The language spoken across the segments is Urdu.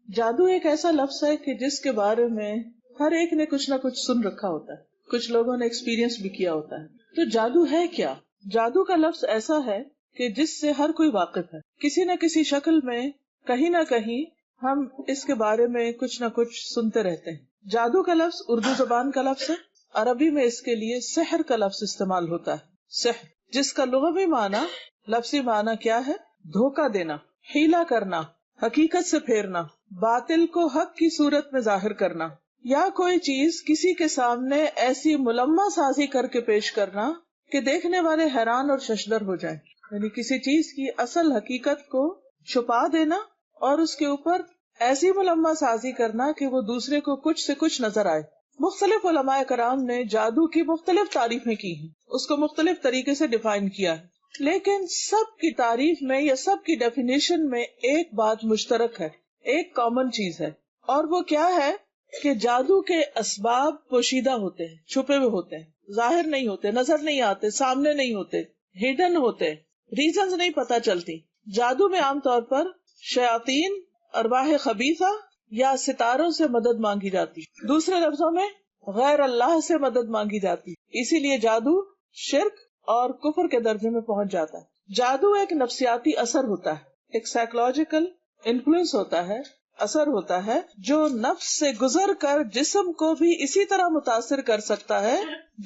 جادو ایک ایسا لفظ ہے کہ جس کے بارے میں ہر ایک نے کچھ نہ کچھ سن رکھا ہوتا ہے، کچھ لوگوں نے ایکسپیرینس بھی کیا ہوتا ہے۔ تو جادو ہے کیا؟ جادو کا لفظ ایسا ہے کہ جس سے ہر کوئی واقف ہے، کسی نہ کسی شکل میں کہیں نہ کہیں ہم اس کے بارے میں کچھ نہ کچھ سنتے رہتے ہیں۔ جادو کا لفظ اردو زبان کا لفظ ہے، عربی میں اس کے لیے سحر کا لفظ استعمال ہوتا ہے، سحر، جس کا لغوی معنی، لفظی معنی کیا ہے؟ دھوکہ دینا، حیلہ کرنا، حقیقت سے پھیرنا، باطل کو حق کی صورت میں ظاہر کرنا، یا کوئی چیز کسی کے سامنے ایسی ملمہ سازی کر کے پیش کرنا کہ دیکھنے والے حیران اور ششدر ہو جائیں، یعنی کسی چیز کی اصل حقیقت کو چھپا دینا اور اس کے اوپر ایسی ملمہ سازی کرنا کہ وہ دوسرے کو کچھ سے کچھ نظر آئے۔ مختلف علماء کرام نے جادو کی مختلف تعریفیں کی ہیں، اس کو مختلف طریقے سے ڈیفائن کیا ہے، لیکن سب کی تعریف میں یا سب کی ڈیفینیشن میں ایک بات مشترک ہے، ایک کامن چیز ہے، اور وہ کیا ہے کہ جادو کے اسباب پوشیدہ ہوتے ہیں، چھپے ہوئے ہوتے ہیں، ظاہر نہیں ہوتے، نظر نہیں آتے، سامنے نہیں ہوتے، ہڈن ہوتے، ریزنز نہیں پتہ چلتی۔ جادو میں عام طور پر شیاطین، ارواح خبیثہ یا ستاروں سے مدد مانگی جاتی، دوسرے لفظوں میں غیر اللہ سے مدد مانگی جاتی، اسی لیے جادو شرک اور کفر کے درجے میں پہنچ جاتا ہے۔ جادو ایک نفسیاتی اثر ہوتا ہے، ایک سائیکولوجیکل انفلوئنس ہوتا ہے، اثر ہوتا ہے جو نفس سے گزر کر جسم کو بھی اسی طرح متاثر کر سکتا ہے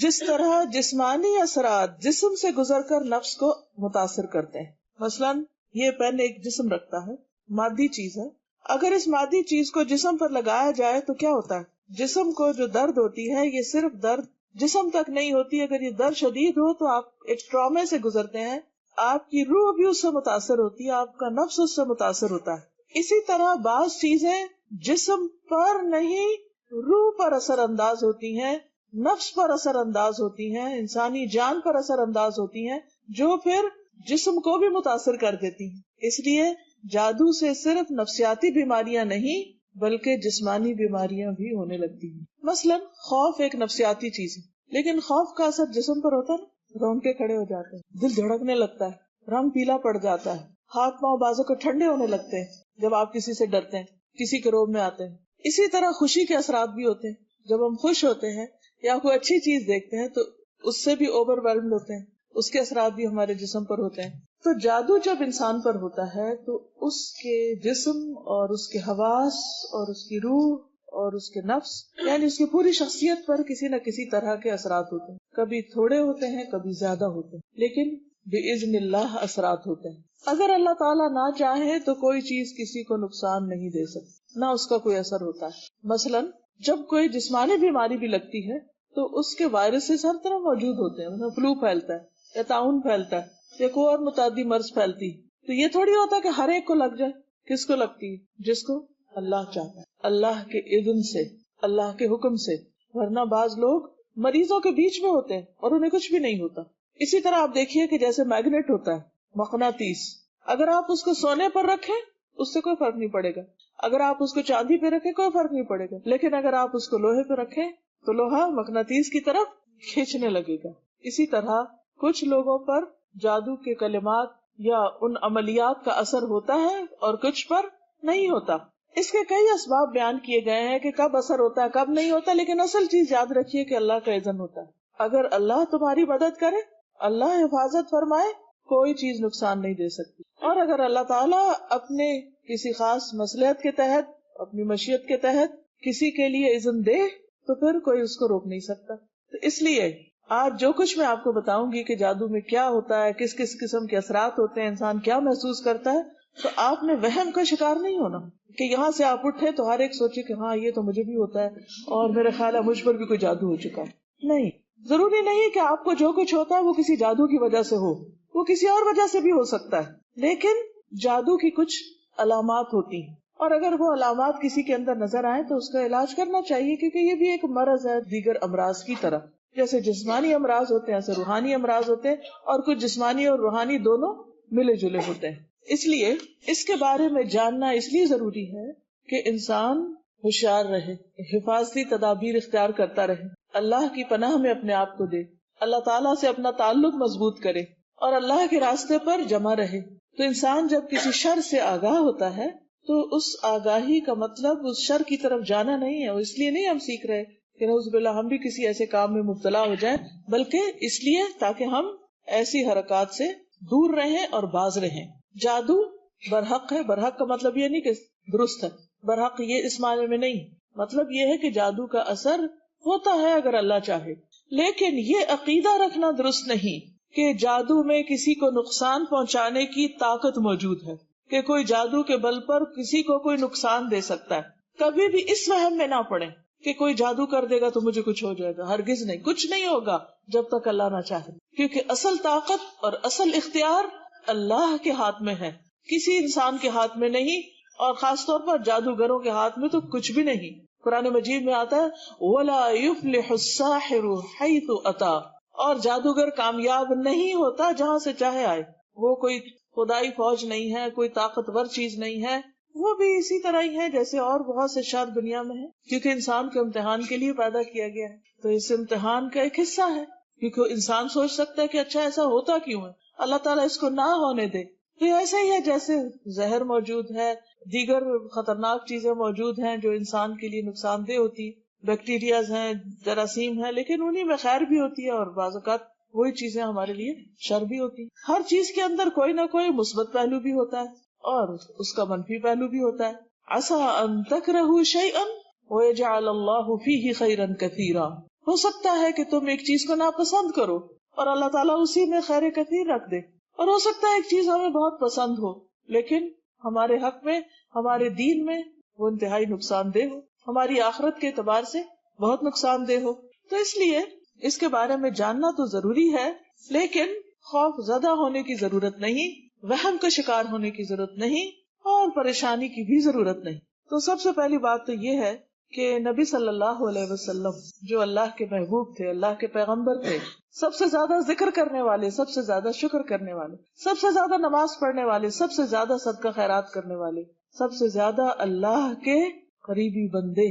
جس طرح جسمانی اثرات جسم سے گزر کر نفس کو متاثر کرتے ہیں۔ مثلاً یہ پین ایک جسم رکھتا ہے، مادی چیز ہے، اگر اس مادی چیز کو جسم پر لگایا جائے تو کیا ہوتا ہے؟ جسم کو جو درد ہوتی ہے، یہ صرف درد جسم تک نہیں ہوتی، اگر یہ درد شدید ہو تو آپ ایک ٹرامے سے گزرتے ہیں، آپ کی روح بھی اس سے متاثر ہوتی ہے، آپ کا نفس اس سے متاثر ہوتا ہے۔ اسی طرح بعض چیزیں جسم پر نہیں، روح پر اثر انداز ہوتی ہیں، نفس پر اثر انداز ہوتی ہیں، انسانی جان پر اثر انداز ہوتی ہیں، جو پھر جسم کو بھی متاثر کر دیتی ہیں۔ اس لیے جادو سے صرف نفسیاتی بیماریاں نہیں بلکہ جسمانی بیماریاں بھی ہونے لگتی ہیں۔ مثلا خوف ایک نفسیاتی چیز ہے، لیکن خوف کا اثر جسم پر ہوتا ہے، رونقیں کھڑے ہو جاتے ہیں، دل دھڑکنے لگتا ہے، رنگ پیلا پڑ جاتا ہے، ہاتھ پاؤں بازو کو ٹھنڈے ہونے لگتے ہیں جب آپ کسی سے ڈرتے ہیں، کسی کے روب میں آتے ہیں۔ اسی طرح خوشی کے اثرات بھی ہوتے ہیں، جب ہم خوش ہوتے ہیں یا کوئی اچھی چیز دیکھتے ہیں تو اس سے بھی اوور ویلمڈ ہوتے ہیں، اس کے اثرات بھی ہمارے جسم پر ہوتے ہیں۔ تو جادو جب انسان پر ہوتا ہے تو اس کے جسم اور اس کے حواس اور اس کی روح اور اس کے نفس، یعنی اس کی پوری شخصیت پر کسی نہ کسی طرح کے اثرات ہوتے ہیں، کبھی تھوڑے ہوتے ہیں، کبھی زیادہ ہوتے ہیں، لیکن بِإِذْنِ اللہ اثرات ہوتے ہیں۔ اگر اللہ تعالیٰ نہ چاہے تو کوئی چیز کسی کو نقصان نہیں دے سکتی، نہ اس کا کوئی اثر ہوتا ہے۔ مثلا جب کوئی جسمانی بیماری بھی لگتی ہے تو اس کے وائرسز ہر طرح موجود ہوتے ہیں، مثلا فلو پھیلتا ہے یا طاعون پھیلتا ہے یا کوئی اور متعدی مرض پھیلتی ہے، تو یہ تھوڑی ہوتا کہ ہر ایک کو لگ جائے۔ کس کو لگتی ہے؟ جس کو اللہ چاہتا ہے، اللہ کے اذن سے، اللہ کے حکم سے، ورنہ بعض لوگ مریضوں کے بیچ میں ہوتے ہیں اور انہیں کچھ بھی نہیں ہوتا۔ اسی طرح آپ دیکھیے کہ جیسے میگنیٹ ہوتا ہے، مقناطیس، اگر آپ اس کو سونے پر رکھیں اس سے کوئی فرق نہیں پڑے گا، اگر آپ اس کو چاندی پہ رکھیں کوئی فرق نہیں پڑے گا، لیکن اگر آپ اس کو لوہے پہ رکھیں تو لوہا مقناطیس کی طرف کھینچنے لگے گا۔ اسی طرح کچھ لوگوں پر جادو کے کلمات یا ان عملیات کا اثر ہوتا ہے اور کچھ پر نہیں ہوتا۔ اس کے کئی اسباب بیان کیے گئے ہیں کہ کب اثر ہوتا ہے کب نہیں ہوتا، لیکن اصل چیز یاد رکھیے کہ اللہ کا اذن ہوتا ہے۔ اگر اللہ تمہاری مدد کرے، اللہ حفاظت فرمائے، کوئی چیز نقصان نہیں دے سکتی، اور اگر اللہ تعالیٰ اپنے کسی خاص مصلحت کے تحت، اپنی مشیت کے تحت کسی کے لیے اذن دے تو پھر کوئی اس کو روک نہیں سکتا۔ تو اس لیے آج جو کچھ میں آپ کو بتاؤں گی کہ جادو میں کیا ہوتا ہے، کس کس قسم کے اثرات ہوتے ہیں، انسان کیا محسوس کرتا ہے، تو آپ نے وہم کا شکار نہیں ہونا کہ یہاں سے آپ اٹھے تو ہر ایک سوچے کہ ہاں یہ تو مجھے بھی ہوتا ہے اور میرے خیال ہے مجھ پر بھی کوئی جادو ہو چکا ہے۔ نہیں، ضروری نہیں کہ آپ کو جو کچھ ہوتا ہے وہ کسی جادو کی وجہ سے ہو، وہ کسی اور وجہ سے بھی ہو سکتا ہے، لیکن جادو کی کچھ علامات ہوتی ہیں، اور اگر وہ علامات کسی کے اندر نظر آئیں تو اس کا علاج کرنا چاہیے، کیونکہ یہ بھی ایک مرض ہے دیگر امراض کی طرح۔ جیسے جسمانی امراض ہوتے ہیں ایسے روحانی امراض ہوتے ہیں، اور کچھ جسمانی اور روحانی دونوں ملے جلے ہوتے ہیں۔ اس لیے اس کے بارے میں جاننا اس لیے ضروری ہے کہ انسان ہوشیار رہے، حفاظتی تدابیر اختیار کرتا رہے، اللہ کی پناہ میں اپنے آپ کو دے، اللہ تعالیٰ سے اپنا تعلق مضبوط کرے اور اللہ کے راستے پر جمع رہے۔ تو انسان جب کسی شر سے آگاہ ہوتا ہے تو اس آگاہی کا مطلب اس شر کی طرف جانا نہیں ہے. وہ اس لیے نہیں ہم سیکھ رہے کہ نعوذ باللہ ہم بھی کسی ایسے کام میں مبتلا ہو جائیں، بلکہ اس لیے تاکہ ہم ایسی حرکات سے دور رہیں اور باز رہیں. جادو برحق ہے. برحق کا مطلب یہ نہیں کہ درست ہے، برحق یہ اس معنی میں نہیں. مطلب یہ ہے کہ جادو کا اثر ہوتا ہے اگر اللہ چاہے، لیکن یہ عقیدہ رکھنا درست نہیں کہ جادو میں کسی کو نقصان پہنچانے کی طاقت موجود ہے، کہ کوئی جادو کے بل پر کسی کو کوئی نقصان دے سکتا ہے. کبھی بھی اس وہم میں نہ پڑے کہ کوئی جادو کر دے گا تو مجھے کچھ ہو جائے گا. ہرگز نہیں، کچھ نہیں ہوگا جب تک اللہ نہ چاہے، کیونکہ اصل طاقت اور اصل اختیار اللہ کے ہاتھ میں ہے، کسی انسان کے ہاتھ میں نہیں، اور خاص طور پر جادوگروں کے ہاتھ میں تو کچھ بھی نہیں. قرآن مجید میں آتا ہے وَلَا يُفْلِحُ السَّاحِرُ حَيْثُ أَتَى، اور جادوگر کامیاب نہیں ہوتا جہاں سے چاہے آئے. وہ کوئی خدائی فوج نہیں ہے، کوئی طاقتور چیز نہیں ہے، وہ بھی اسی طرح ہی ہے جیسے اور بہت سے شر دنیا میں ہے، کیونکہ انسان کو امتحان کے لیے پیدا کیا گیا ہے. تو اس امتحان کا ایک حصہ ہے، کیونکہ انسان سوچ سکتا ہے کہ اچھا ایسا ہوتا کیوں ہے، اللہ تعالیٰ اس کو نہ ہونے دے. تو ایسا ہی ہے جیسے زہر موجود ہے، دیگر خطرناک چیزیں موجود ہیں جو انسان کے لیے نقصان دہ ہوتی، بیکٹیریاز ہیں، جراثیم ہیں، لیکن انہی میں خیر بھی ہوتی ہے اور بعض اوقات وہی چیزیں ہمارے لیے شر بھی ہوتی. ہر چیز کے اندر کوئی نہ کوئی مثبت پہلو بھی ہوتا ہے اور اس کا منفی پہلو بھی ہوتا ہے. عسى ان تکرہوا شیئا ویجعل اللہ فیہ خیرا کثیرا، ہو سکتا ہے کہ تم ایک چیز کو ناپسند کرو اور اللہ تعالیٰ اسی میں خیر کثیر رکھ دے، اور ہو سکتا ہے ایک چیز ہمیں بہت پسند ہو لیکن ہمارے حق میں، ہمارے دین میں وہ انتہائی نقصان دہ ہو، ہماری آخرت کے اعتبار سے بہت نقصان دہ ہو. تو اس لیے اس کے بارے میں جاننا تو ضروری ہے، لیکن خوف زدہ ہونے کی ضرورت نہیں، وہم کا شکار ہونے کی ضرورت نہیں، اور پریشانی کی بھی ضرورت نہیں. تو سب سے پہلی بات تو یہ ہے کہ نبی صلی اللہ علیہ وسلم جو اللہ کے محبوب تھے، اللہ کے پیغمبر تھے، سب سے زیادہ ذکر کرنے والے، سب سے زیادہ شکر کرنے والے، سب سے زیادہ نماز پڑھنے والے، سب سے زیادہ صدقہ خیرات کرنے والے، سب سے زیادہ اللہ کے قریبی بندے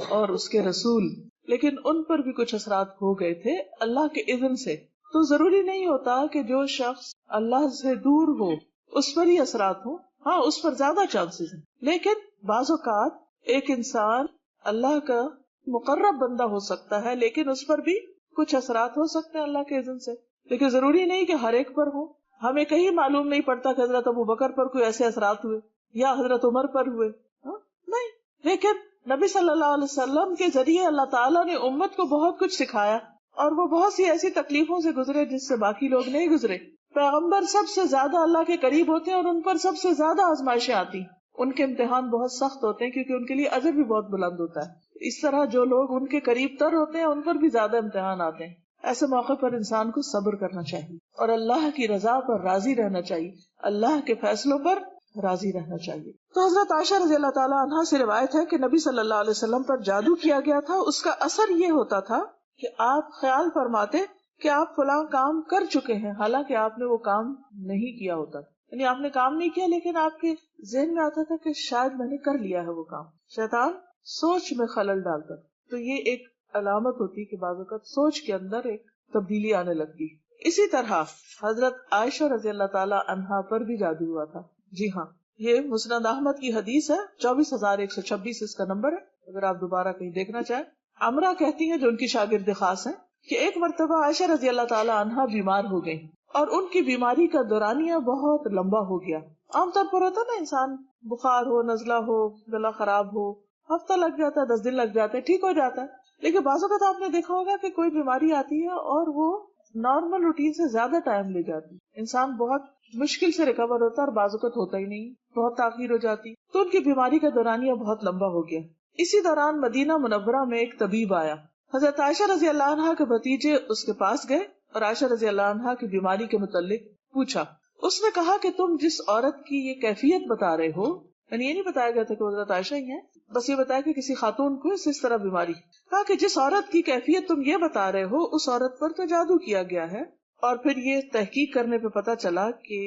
اور اس کے رسول، لیکن ان پر بھی کچھ اثرات ہو گئے تھے اللہ کے اذن سے. تو ضروری نہیں ہوتا کہ جو شخص اللہ سے دور ہو اس پر ہی اثرات ہوں، ہاں اس پر زیادہ چانسز ہیں، لیکن بعض اوقات ایک انسان اللہ کا مقرب بندہ ہو سکتا ہے لیکن اس پر بھی کچھ اثرات ہو سکتے ہیں اللہ کے اذن سے، لیکن ضروری نہیں کہ ہر ایک پر ہو. ہمیں کہیں معلوم نہیں پڑتا کہ حضرت ابوبکر پر کوئی ایسے اثرات ہوئے یا حضرت عمر پر ہوئے، نہیں، لیکن نبی صلی اللہ علیہ وسلم کے ذریعے اللہ تعالیٰ نے امت کو بہت کچھ سکھایا اور وہ بہت سی ایسی تکلیفوں سے گزرے جس سے باقی لوگ نہیں گزرے. پیغمبر سب سے زیادہ اللہ کے قریب ہوتے ہیں اور ان پر سب سے زیادہ آزمائشیں آتی، ان کے امتحان بہت سخت ہوتے ہیں کیونکہ ان کے لیے اجر بھی بہت بلند ہوتا ہے. اس طرح جو لوگ ان کے قریب تر ہوتے ہیں ان پر بھی زیادہ امتحان آتے ہیں. ایسے موقع پر انسان کو صبر کرنا چاہیے اور اللہ کی رضا پر راضی رہنا چاہیے، اللہ کے فیصلوں پر راضی رہنا چاہیے. تو حضرت عائشہ رضی اللہ تعالیٰ عنہا سے روایت ہے کہ نبی صلی اللہ علیہ وسلم پر جادو کیا گیا تھا. اس کا اثر یہ ہوتا تھا کہ آپ خیال فرماتے کہ آپ فلاں کام کر چکے ہیں حالانکہ آپ نے وہ کام نہیں کیا ہوتا، یعنی آپ نے کام نہیں کیا لیکن آپ کے ذہن میں آتا تھا کہ شاید میں نے کر لیا ہے وہ کام. شیطان سوچ میں خلل ڈالتا، تو یہ ایک علامت ہوتی کہ بعض اوقات سوچ کے اندر ایک تبدیلی آنے لگتی. اسی طرح حضرت عائشہ رضی اللہ تعالیٰ عنہا پر بھی جادو ہوا تھا. جی ہاں، یہ مسند احمد کی حدیث ہے، 24,126 اس کا نمبر ہے، اگر آپ دوبارہ کہیں دیکھنا چاہیں. عمرہ کہتی ہیں جو ان کی شاگرد خاص ہیں کہ ایک مرتبہ عائشہ رضی اللہ تعالیٰ عنہا بیمار ہو گئی اور ان کی بیماری کا دورانیہ بہت لمبا ہو گیا. عام طور پر ہوتا نا انسان بخار ہو، نزلہ ہو، گلا خراب ہو، ہفتہ لگ جاتا ہے، 10 دن لگ جاتے ہیں، ٹھیک ہو جاتا ہے. لیکن بعض اوقات آپ نے دیکھا ہوگا کہ کوئی بیماری آتی ہے اور وہ نارمل روٹین سے زیادہ ٹائم لے جاتی، انسان بہت مشکل سے ریکور ہوتا ہے اور بعض اوقات ہوتا ہی نہیں، بہت تاخیر ہو جاتی. تو ان کی بیماری کا دورانیہ بہت لمبا ہو گیا. اسی دوران مدینہ منورہ میں ایک طبیب آیا. حضرت عائشہ رضی اللہ عنہا کے بھتیجے اس کے پاس گئے اور عائشہ رضی اللہ عنہا کی بیماری کے متعلق پوچھا. اس نے کہا کہ تم جس عورت کی یہ کیفیت بتا رہے ہو، یعنی یہ نہیں بتایا گیا تھا کہ حضرت عائشہ ہی ہیں، بس یہ بتایا کہ کسی خاتون کو اس طرح بیماری، کہا کہ جس عورت کی کیفیت تم یہ بتا رہے ہو اس عورت پر تو جادو کیا گیا ہے. اور پھر یہ تحقیق کرنے پہ پتا چلا کہ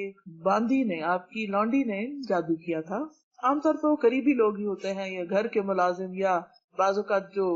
باندی نے، آپ کی لونڈی نے جادو کیا تھا. عام طور پر وہ قریبی لوگ ہی ہوتے ہیں یا گھر کے ملازم یا بعض اوقات جو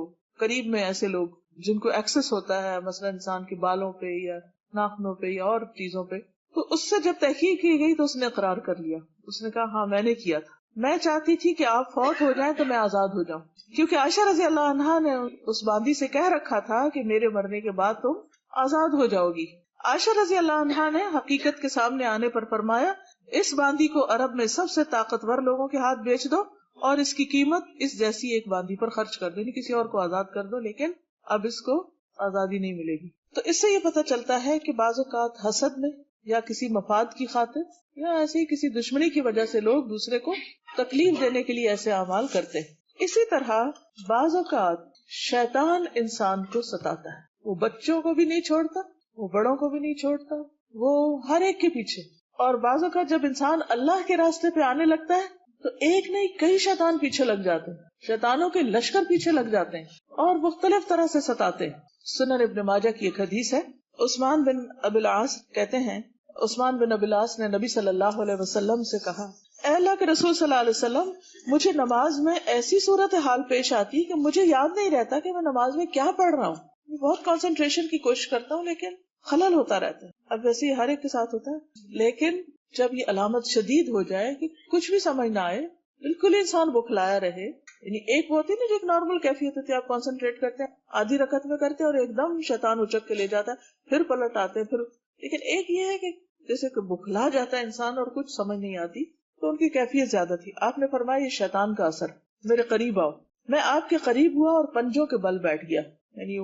قریب میں ایسے لوگ جن کو ایکسس ہوتا ہے مثلا انسان کے بالوں پہ یا ناخنوں پہ یا اور چیزوں پہ. تو اس سے جب تحقیق کی گئی تو اس نے اقرار کر لیا، اس نے کہا ہاں میں نے کیا تھا، میں چاہتی تھی کہ آپ فوت ہو جائیں تو میں آزاد ہو جاؤں، کیونکہ عائشہ رضی اللہ عنہا نے اس باندی سے کہہ رکھا تھا کہ میرے مرنے کے بعد تم آزاد ہو جاؤ گی۔ عائشہ رضی اللہ عنہا نے حقیقت کے سامنے آنے پر فرمایا، اس باندی کو عرب میں سب سے طاقتور لوگوں کے ہاتھ بیچ دو اور اس کی قیمت اس جیسی ایک باندی پر خرچ کر دو، یعنی کسی اور کو آزاد کر دو، لیکن اب اس کو آزادی نہیں ملے گی۔ تو اس سے یہ پتہ چلتا ہے کہ بعض اوقات حسد میں یا کسی مفاد کی خاطر یا ایسی کسی دشمنی کی وجہ سے لوگ دوسرے کو تکلیف دینے کے لیے ایسے اعمال کرتے ہیں۔ اسی طرح بعض اوقات شیطان انسان کو ستاتا ہے، وہ بچوں کو بھی نہیں چھوڑتا، وہ بڑوں کو بھی نہیں چھوڑتا، وہ ہر ایک کے پیچھے۔ اور بعض اوقات جب انسان اللہ کے راستے پہ آنے لگتا ہے تو ایک نہیں کئی شیطان پیچھے لگ جاتے ہیں، شیطانوں کے لشکر پیچھے لگ جاتے ہیں اور مختلف طرح سے ستاتے ہیں۔ سنن ابن ماجہ کی ایک حدیث ہے، عثمان بن ابی العاص کہتے ہیں، عثمان بن ابی العاص نے نبی صلی اللہ علیہ وسلم سے کہا، اے اللہ کے رسول صلی اللہ علیہ وسلم، مجھے نماز میں ایسی صورتحال پیش آتی کہ مجھے یاد نہیں رہتا کہ میں نماز میں کیا پڑھ رہا ہوں، میں بہت کنسنٹریشن کی کوشش کرتا ہوں لیکن خلل ہوتا رہتا ہے۔ اب ویسے ہر ایک کے ساتھ ہوتا ہے، لیکن جب یہ علامت شدید ہو جائے کہ کچھ بھی سمجھ نہ آئے، بالکل انسان بکھلایا رہے، یعنی ایک وہ ہوتی ہے نا جو ایک نارمل کیفیت ہوتی ہے، آپ کنسنٹریٹ کرتے ہیں آدھی رکعت میں کرتے ہیں اور ایک دم شیطان اچک کے لے جاتا ہے، پھر پلٹ آتے ہیں، پھر لیکن ایک یہ ہے کہ جیسے کہ بکھلا جاتا ہے انسان اور کچھ سمجھ نہیں آتی، تو ان کی کیفیت زیادہ تھی۔ آپ نے فرمایا یہ شیطان کا اثر، میرے قریب آؤ۔ میں آپ کے قریب ہوا اور پنجوں کے بل بیٹھ گیا، یعنی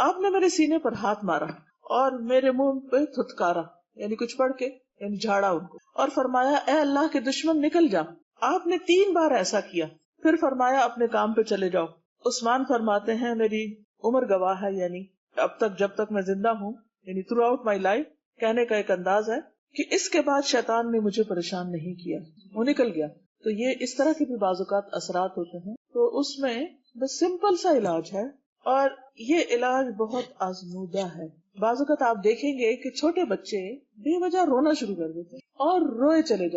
آپ نے میرے سینے پر ہاتھ مارا اور میرے منہ پہ تھتکارا، یعنی کچھ پڑھ کے یعنی جھاڑا ان کو، اور فرمایا اے اللہ کے دشمن نکل جا۔ آپ نے 3 بار ایسا کیا، پھر فرمایا اپنے کام پہ چلے جاؤ۔ عثمان فرماتے ہیں میری عمر گواہ ہے، یعنی اب تک جب تک میں زندہ ہوں، یعنی تھرو آؤٹ مائی لائف، کہنے کا ایک انداز ہے کہ اس کے بعد شیطان نے مجھے پریشان نہیں کیا، وہ نکل گیا۔ تو یہ اس طرح کے بھی بعض اوقات اثرات ہوتے ہیں، تو اس میں بس سمپل سا علاج ہے اور یہ علاج بہت آزمودہ ہے۔ بعض اوقات آپ دیکھیں گے کہ چھوٹے بچے بے وجہ رونا شروع کر دیتے ہیں اور روئے چلے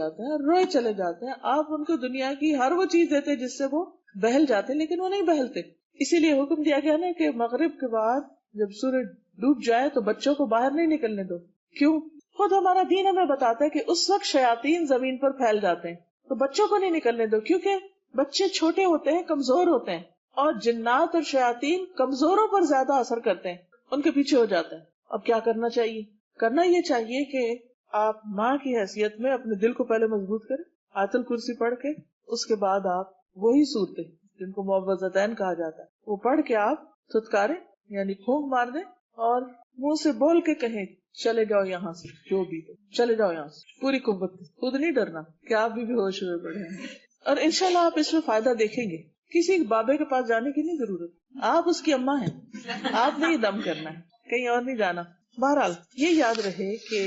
جاتے ہیں، آپ ان کو دنیا کی ہر وہ چیز دیتے ہیں جس سے وہ بہل جاتے ہیں، لیکن وہ نہیں بہلتے۔ اسی لیے حکم دیا گیا نا کہ مغرب کے بعد جب سورج ڈوب جائے تو بچوں کو باہر نہیں نکلنے دو۔ کیوں؟ خود ہمارا دین ہمیں بتاتا ہے کہ اس وقت شیاطین زمین پر پھیل جاتے ہیں، تو بچوں کو نہیں نکلنے دو، کیونکہ بچے چھوٹے ہوتے ہیں، کمزور ہوتے ہیں، اور جنات اور شیاطین کمزوروں پر زیادہ اثر کرتے ہیں، ان کے پیچھے ہو جاتے ہیں۔ اب کیا کرنا چاہیے؟ کرنا یہ چاہیے کہ آپ ماں کی حیثیت میں اپنے دل کو پہلے مضبوط کریں، آیت الکرسی پڑھ کے، اس کے بعد آپ وہی صورتیں جن کو معوذتین کہا جاتا ہے وہ پڑھ کے آپ تھتکاریں، یعنی پھونک مار دیں اور منہ سے بول کے کہیں چلے جاؤ یہاں سے، جو بھی چلے جاؤ یہاں سے، پوری قوت، خود نہیں ڈرنا کہ آپ بھی ہوش ہوئے پڑے ہیں۔ اور انشاءاللہ آپ اس میں فائدہ دیکھیں گے۔ کسی بابے کے پاس جانے کی نہیں ضرورت، آپ اس کی اماں ہیں، آپ نے یہ دم کرنا ہے، کہیں اور نہیں جانا۔ بہرحال یہ یاد رہے کہ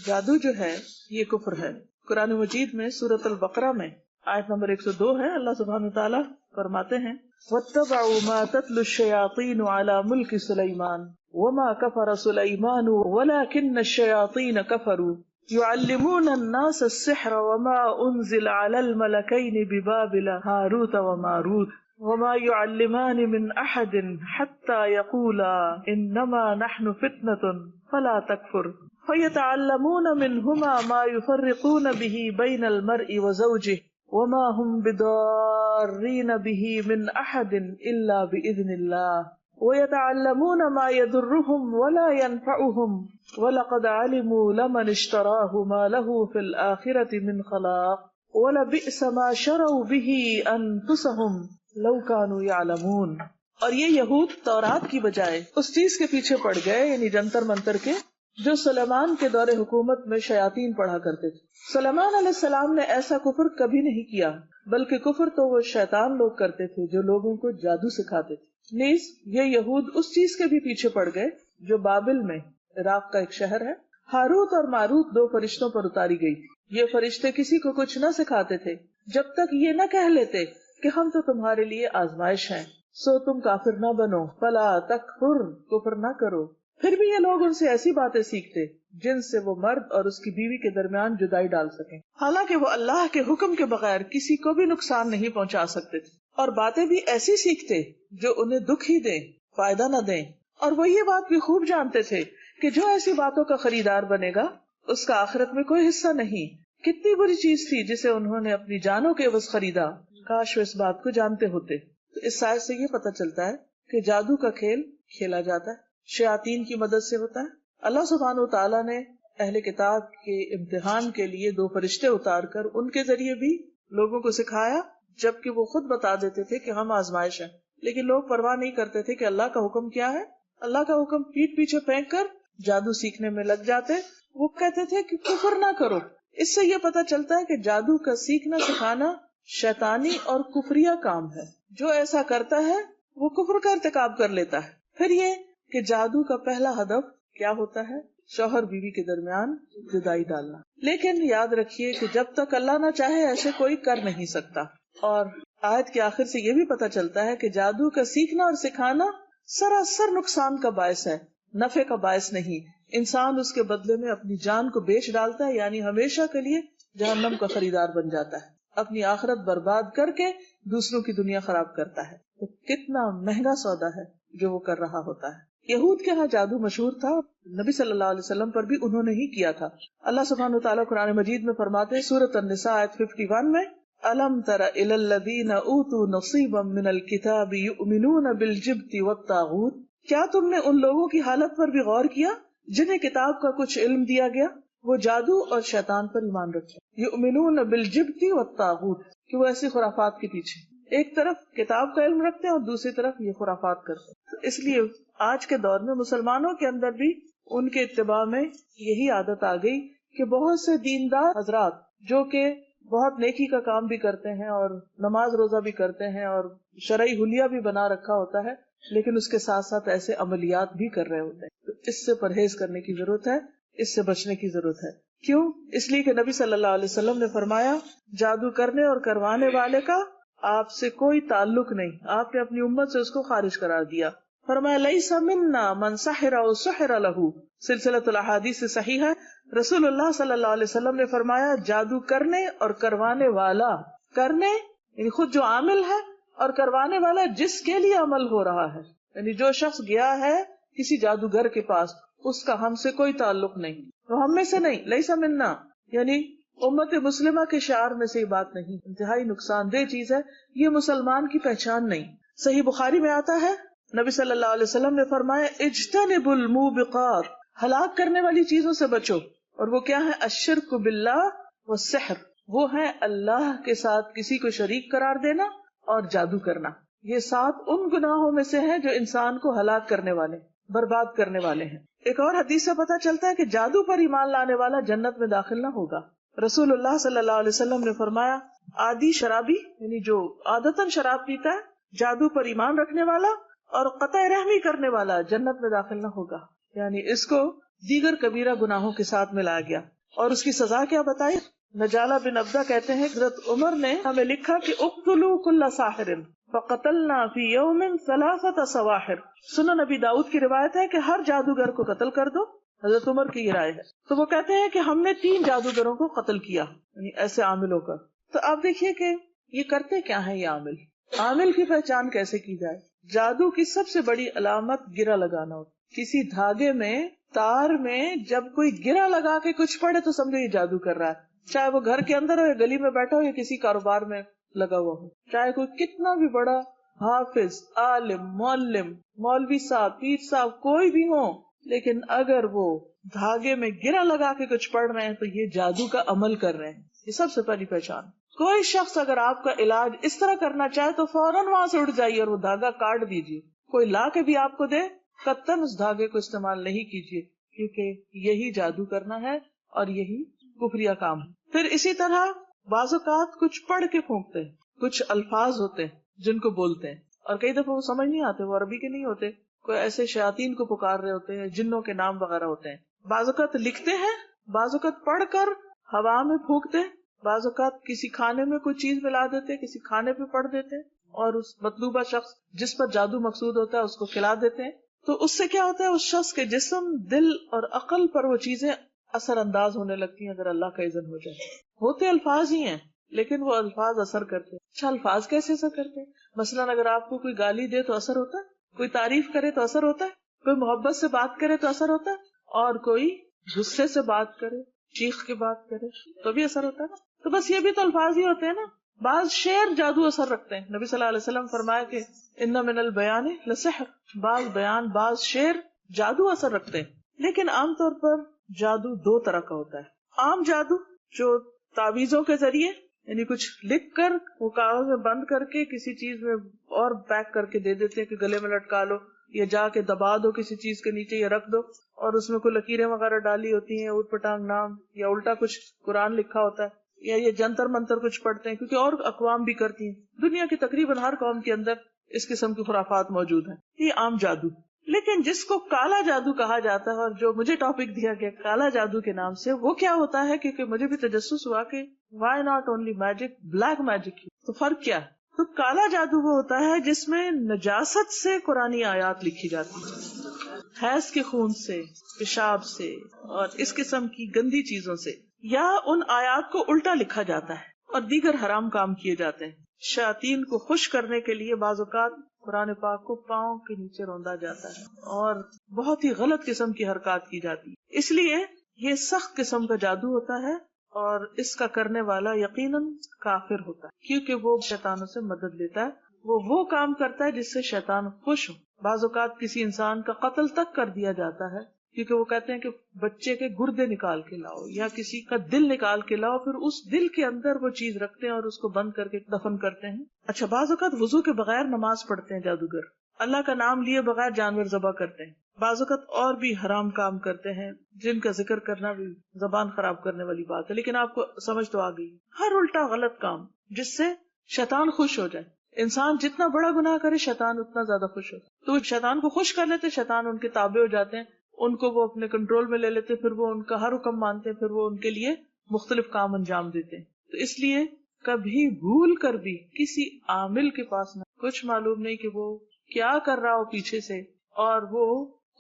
جادو جو ہے یہ کفر ہے۔ قرآن مجید میں سورۃ البقرہ میں آیت نمبر 102 ہے، اللہ سبحانہ وتعالیٰ فرماتے ہیں وَاتَّبَعُوا مَا تَتْلُو الشَّيَاطِينُ عَلَى مُلْكِ سُلَيْمَانَ وَمَا كَفَرَ سُلَيْمَانُ وَلَكِنَّ الشَّيَاطِينَ كَفَرُوا يُعَلِّمُونَ النَّاسَ السِّحْرَ وَمَا أُنزِلَ عَلَى الْمَلَكَيْنِ بِبَابِلَ هَارُوتَ وَمَارُوتَ وَمَا يُعَلِّمَانِ مِنْ أَحَدٍ حَتَّى يَقُولَا إِنَّمَا نَحْنُ فِتْنَةٌ فَلَا تَكْفُرْ فَيَتَعَلَّمُونَ مِنْهُمَا مَا يُفَرِّقُونَ بِهِ بَيْنَ الْمَرْءِ وَزَوْجِهِ وَمَا هُمْ بِضَارِّينَ بِهِ مِنْ أَحَدٍ إِلَّا بِإِذْنِ اللَّهِ وَيَتَعَلَّمُونَ مَا يَضُرُّهُمْ وَلَا يَنْفَعُهُمْ وَلَقَدْ عَلِمُوا لَمَنِ اشْتَرَاهُ مَا لَهُ فِي الْآخِرَةِ مِنْ خَلَاقٍ وَلَبِئْسَ مَا شَرَوْا بِهِ أَنفُسَهُمْ لَوْ كَانُوا يَعْلَمُونَ۔ اور یہ یہود تورات کی بجائے اس چیز کے پیچھے پڑ گئے، یعنی جنتر منتر کے، جو سلیمان کے دور حکومت میں شیاطین پڑھا کرتے تھے۔ سلیمان علیہ السلام نے ایسا کفر کبھی نہیں کیا، بلکہ کفر تو وہ شیطان لوگ کرتے تھے جو لوگوں کو جادو سکھاتے تھے۔ نیز یہ یہود اس چیز کے بھی پیچھے پڑ گئے جو بابل میں، عراق کا ایک شہر ہے، ہاروت اور ماروت 2 فرشتوں پر اتاری گئی۔ یہ فرشتے کسی کو کچھ نہ سکھاتے تھے جب تک یہ نہ کہہ لیتے کہ ہم تو تمہارے لیے آزمائش ہیں، سو تم کافر نہ بنو، فلا تکفر، کفر نہ کرو۔ پھر بھی یہ لوگ ان سے ایسی باتیں سیکھتے جن سے وہ مرد اور اس کی بیوی کے درمیان جدائی ڈال سکیں، حالانکہ وہ اللہ کے حکم کے بغیر کسی کو بھی نقصان نہیں پہنچا سکتے تھے، اور باتیں بھی ایسی سیکھتے جو انہیں دکھ ہی دیں، فائدہ نہ دیں۔ اور وہ یہ بات بھی خوب جانتے تھے کہ جو ایسی باتوں کا خریدار بنے گا اس کا آخرت میں کوئی حصہ نہیں، کتنی بری چیز تھی جسے انہوں نے اپنی جانوں کے عوض خریدا، کاش وہ اس بات کو جانتے ہوتے۔ تو اس آیت سے یہ پتہ چلتا ہے کہ جادو کا کھیل کھیلا جاتا ہے، شیاطین کی مدد سے ہوتا ہے۔ اللہ سبحانہ و تعالیٰ نے اہل کتاب کے امتحان کے لیے 2 فرشتے اتار کر ان کے ذریعے بھی لوگوں کو سکھایا، جبکہ وہ خود بتا دیتے تھے کہ ہم آزمائش ہیں، لیکن لوگ پرواہ نہیں کرتے تھے کہ اللہ کا حکم کیا ہے۔ اللہ کا حکم پیٹ پیچھے پھینک کر جادو سیکھنے میں لگ جاتے۔ وہ کہتے تھے کہ کفر نہ کرو۔ اس سے یہ پتہ چلتا ہے کہ جادو کا سیکھنا سکھانا شیطانی اور کفریہ کام ہے۔ جو ایسا کرتا ہے وہ کفر کا ارتکاب کر لیتا ہے۔ پھر یہ کہ جادو کا پہلا ہدف کیا ہوتا ہے؟ شوہر بیوی کے درمیان جدائی ڈالنا۔ لیکن یاد رکھیے کہ جب تک اللہ نہ چاہے ایسے کوئی کر نہیں سکتا۔ اور آیت کے آخر سے یہ بھی پتہ چلتا ہے کہ جادو کا سیکھنا اور سکھانا سراسر نقصان کا باعث ہے، نفع کا باعث نہیں۔ انسان اس کے بدلے میں اپنی جان کو بیچ ڈالتا ہے، یعنی ہمیشہ کے لیے جہنم کا خریدار بن جاتا ہے، اپنی آخرت برباد کر کے دوسروں کی دنیا خراب کرتا ہے۔ تو کتنا مہنگا سودا ہے جو وہ کر رہا ہوتا ہے۔ یہود کے ہاں جادو مشہور تھا، نبی صلی اللہ علیہ وسلم پر بھی انہوں نے ہی کیا تھا۔ اللہ سبحانہ وتعالیٰ قرآن مجید میں فرماتے ہیں سورۃ النساء آیت 51 میں، أَلَمْ تَرَ إِلَى الَّذِينَ أُوتُوا نَصِيبًا مِنَ الْكِتَابِ يُؤْمِنُونَ بِالْجِبْتِ وَالطَّاغُوتِ، کیا تم نے ان لوگوں کی حالت پر بھی غور کیا جنہیں کتاب کا کچھ علم دیا گیا، وہ جادو اور شیطان پر ایمان رکھتے، یؤمنون بالجبت والطاغوت، کہ وہ ایسی خرافات کے پیچھے ایک طرف کتاب کا علم رکھتے ہیں اور دوسری طرف یہ خرافات کرتے ہیں۔ تو اس لیے آج کے دور میں مسلمانوں کے اندر بھی ان کے اتباع میں یہی عادت آ گئی کہ بہت سے دیندار حضرات جو کہ بہت نیکی کا کام بھی کرتے ہیں اور نماز روزہ بھی کرتے ہیں اور شرعی حلیہ بھی بنا رکھا ہوتا ہے، لیکن اس کے ساتھ ساتھ ایسے عملیات بھی کر رہے ہوتے ہیں۔ تو اس سے پرہیز کرنے کی ضرورت ہے، اس سے بچنے کی ضرورت ہے۔ کیوں؟ اس لیے کہ نبی صلی اللہ علیہ وسلم نے فرمایا جادو کرنے اور کروانے والے کا آپ سے کوئی تعلق نہیں، آپ نے اپنی امت سے اس کو خارج قرار دیا۔ فرمایا لیس منا من سحر او سحر له، سلسلۃ الاحادیث سے صحیح ہے۔ رسول اللہ صلی اللہ علیہ وسلم نے فرمایا جادو کرنے اور کروانے والا، کرنے یعنی خود جو عامل ہے، اور کروانے والا جس کے لیے عمل ہو رہا ہے، یعنی جو شخص گیا ہے کسی جادوگر کے پاس اس کا ہم سے کوئی تعلق نہیں، وہ ہم میں سے نہیں، لیس منا، یعنی امت مسلمہ کے شعار میں سے یہ بات نہیں، انتہائی نقصان دہ چیز ہے، یہ مسلمان کی پہچان نہیں۔ صحیح بخاری میں آتا ہے نبی صلی اللہ علیہ وسلم نے فرمایا اجتنبوا الموبقات، ہلاک کرنے والی چیزوں سے بچو، اور وہ کیا ہے؟ الشرک باللہ والسحر، وہ ہے اللہ کے ساتھ کسی کو شریک قرار دینا اور جادو کرنا۔ یہ 7 ان گناہوں میں سے ہیں جو انسان کو ہلاک کرنے والے، برباد کرنے والے ہیں۔ ایک اور حدیث سے پتہ چلتا ہے کہ جادو پر ایمان لانے والا جنت میں داخل نہ ہوگا۔ رسول اللہ صلی اللہ علیہ وسلم نے فرمایا عادی شرابی، یعنی جو عادتاً شراب پیتا ہے، جادو پر ایمان رکھنے والا اور قطع رحمی کرنے والا جنت میں داخل نہ ہوگا، یعنی اس کو دیگر کبیرہ گناہوں کے ساتھ ملایا گیا۔ اور اس کی سزا کیا بتائی؟ نجالہ بن عبدہ کہتے ہیں حضرت عمر نے ہمیں لکھا کہ اقتلوا کل ساحر فقتلنا فی یوم 3 سواحر۔ سنن نبی داؤد کی روایت ہے کہ ہر جادوگر کو قتل کر دو، حضرت عمر کی یہ رائے ہے۔ تو وہ کہتے ہیں کہ ہم نے 3 جادوگروں کو قتل کیا، یعنی ایسے عاملوں کا۔ تو آپ دیکھیے کہ یہ کرتے کیا ہیں یہ عامل، عامل کی پہچان کیسے کی جائے؟ جادو کی سب سے بڑی علامت گرہ لگانا ہوتا۔ کسی دھاگے میں، تار میں جب کوئی گرہ لگا کے کچھ پڑے تو سمجھو یہ جادو کر رہا ہے، چاہے وہ گھر کے اندر ہو یا گلی میں بیٹھا ہو یا کسی کاروبار میں لگا ہوا ہو، چاہے کوئی کتنا بھی بڑا حافظ، عالم، معلم، مولوی صاحب، پیر صاحب کوئی بھی ہو، لیکن اگر وہ دھاگے میں گرہ لگا کے کچھ پڑھ رہے ہیں تو یہ جادو کا عمل کر رہے ہیں۔ یہ سب سے پہلی پہچان۔ کوئی شخص اگر آپ کا علاج اس طرح کرنا چاہے تو فوراً وہاں سے اٹھ جائیے اور وہ دھاگا کاٹ دیجیے۔ کوئی لا کے بھی آپ کو دے، قطعاً اس دھاگے کو استعمال نہیں کیجیے، کیونکہ یہی جادو کرنا ہے اور یہی کفریہ کام ہے۔ پھر اسی طرح بعض اوقات کچھ پڑھ کے پھونکتے ہیں، کچھ الفاظ ہوتے ہیں جن کو بولتے ہیں اور کئی دفعہ وہ سمجھ نہیں آتے، وہ عربی کے نہیں ہوتے، کوئی ایسے شیاطین کو پکار رہے ہوتے ہیں، جنوں کے نام وغیرہ ہوتے ہیں۔ بعض اوقات لکھتے ہیں، بعض اوقات پڑھ کر ہوا میں پھونکتے ہیں، بعض اوقات کسی کھانے میں کوئی چیز ملا دیتے، کسی کھانے پہ پڑھ دیتے اور اس مطلوبہ شخص جس پر جادو مقصود ہوتا ہے اس کو کھلا دیتے ہیں۔ تو اس سے کیا ہوتا ہے؟ اس شخص کے جسم، دل اور عقل پر وہ چیزیں اثر انداز ہونے لگتی ہیں اگر اللہ کا اذن ہو جائے۔ ہوتے الفاظ ہی ہیں لیکن وہ الفاظ اثر کرتے ہیں۔ اچھا، الفاظ کیسے اثر کرتے ہیں؟ مثلاً اگر آپ کو کوئی گالی دے تو اثر ہوتا ہے، کوئی تعریف کرے تو اثر ہوتا ہے، کوئی محبت سے بات کرے تو اثر ہوتا ہے، اور کوئی غصے سے بات کرے، چیخ کے بات کرے تو بھی اثر ہوتا ہے نا. تو بس یہ بھی تو الفاظ ہی ہوتے ہیں نا. بعض شعر جادو اثر رکھتے ہیں. نبی صلی اللہ علیہ وسلم فرمایا کہ ان من البیان لسحر، بعض بیان بعض شعر جادو اثر رکھتے ہیں. لیکن عام طور پر جادو دو طرح کا ہوتا ہے. عام جادو جو تعویذوں کے ذریعے، یعنی کچھ لکھ کر وہ کاغذ میں بند کر کے کسی چیز میں اور پیک کر کے دے دیتے ہیں کہ گلے میں لٹکا لو، یا جا کے دبا دو کسی چیز کے نیچے، یا رکھ دو، اور اس میں کوئی لکیریں وغیرہ ڈالی ہوتی ہیں، اوٹ پٹانگ نام، یا الٹا کچھ قرآن لکھا ہوتا ہے، یا یہ جنتر منتر کچھ پڑھتے ہیں، کیونکہ اور اقوام بھی کرتی ہیں. دنیا کی تقریباً ہر قوم کے اندر اس قسم کی خرافات موجود ہیں. یہ عام جادو. لیکن جس کو کالا جادو کہا جاتا ہے، اور جو مجھے ٹاپک دیا گیا کالا جادو کے نام سے، وہ کیا ہوتا ہے؟ کیونکہ مجھے بھی تجسس ہوا کہ why not only magic, black magic, تو فرق کیا ہے؟ تو کالا جادو وہ ہوتا ہے جس میں نجاست سے قرآنی آیات لکھی جاتی ہیں، حیض کے خون سے، پیشاب سے، اور اس قسم کی گندی چیزوں سے، یا ان آیات کو الٹا لکھا جاتا ہے اور دیگر حرام کام کیے جاتے ہیں. شیاطین کو خوش کرنے کے لیے بعض اوقات قرآن پاک کو پاؤں کے نیچے روندا جاتا ہے اور بہت ہی غلط قسم کی حرکات کی جاتی ہے. اس لیے یہ سخت قسم کا جادو ہوتا ہے، اور اس کا کرنے والا یقیناً کافر ہوتا ہے، کیونکہ وہ شیطانوں سے مدد لیتا ہے. وہ کام کرتا ہے جس سے شیطان خوش ہو. بعض اوقات کسی انسان کا قتل تک کر دیا جاتا ہے، کیونکہ وہ کہتے ہیں کہ بچے کے گردے نکال کے لاؤ یا کسی کا دل نکال کے لاؤ، پھر اس دل کے اندر وہ چیز رکھتے ہیں اور اس کو بند کر کے دفن کرتے ہیں. اچھا، بعض اوقات وضو کے بغیر نماز پڑھتے ہیں جادوگر، اللہ کا نام لیے بغیر جانور ذبح کرتے ہیں. بعض اوقات اور بھی حرام کام کرتے ہیں جن کا ذکر کرنا بھی زبان خراب کرنے والی بات ہے، لیکن آپ کو سمجھ تو آ گئی. ہر الٹا غلط کام جس سے شیطان خوش ہو جائے. انسان جتنا بڑا گناہ کرے شیطان اتنا زیادہ خوش ہو، تو شیطان کو خوش کر لیتے، شیطان ان کے تابع ہو جاتے ہیں، ان کو وہ اپنے کنٹرول میں لے لیتے، پھر وہ ان کا ہر حکم مانتے، پھر وہ ان کے لیے مختلف کام انجام دیتے ہیں. تو اس لیے کبھی بھول کر بھی کسی عامل کے پاس نہ، کچھ معلوم نہیں کہ وہ کیا کر رہا ہو پیچھے سے، اور وہ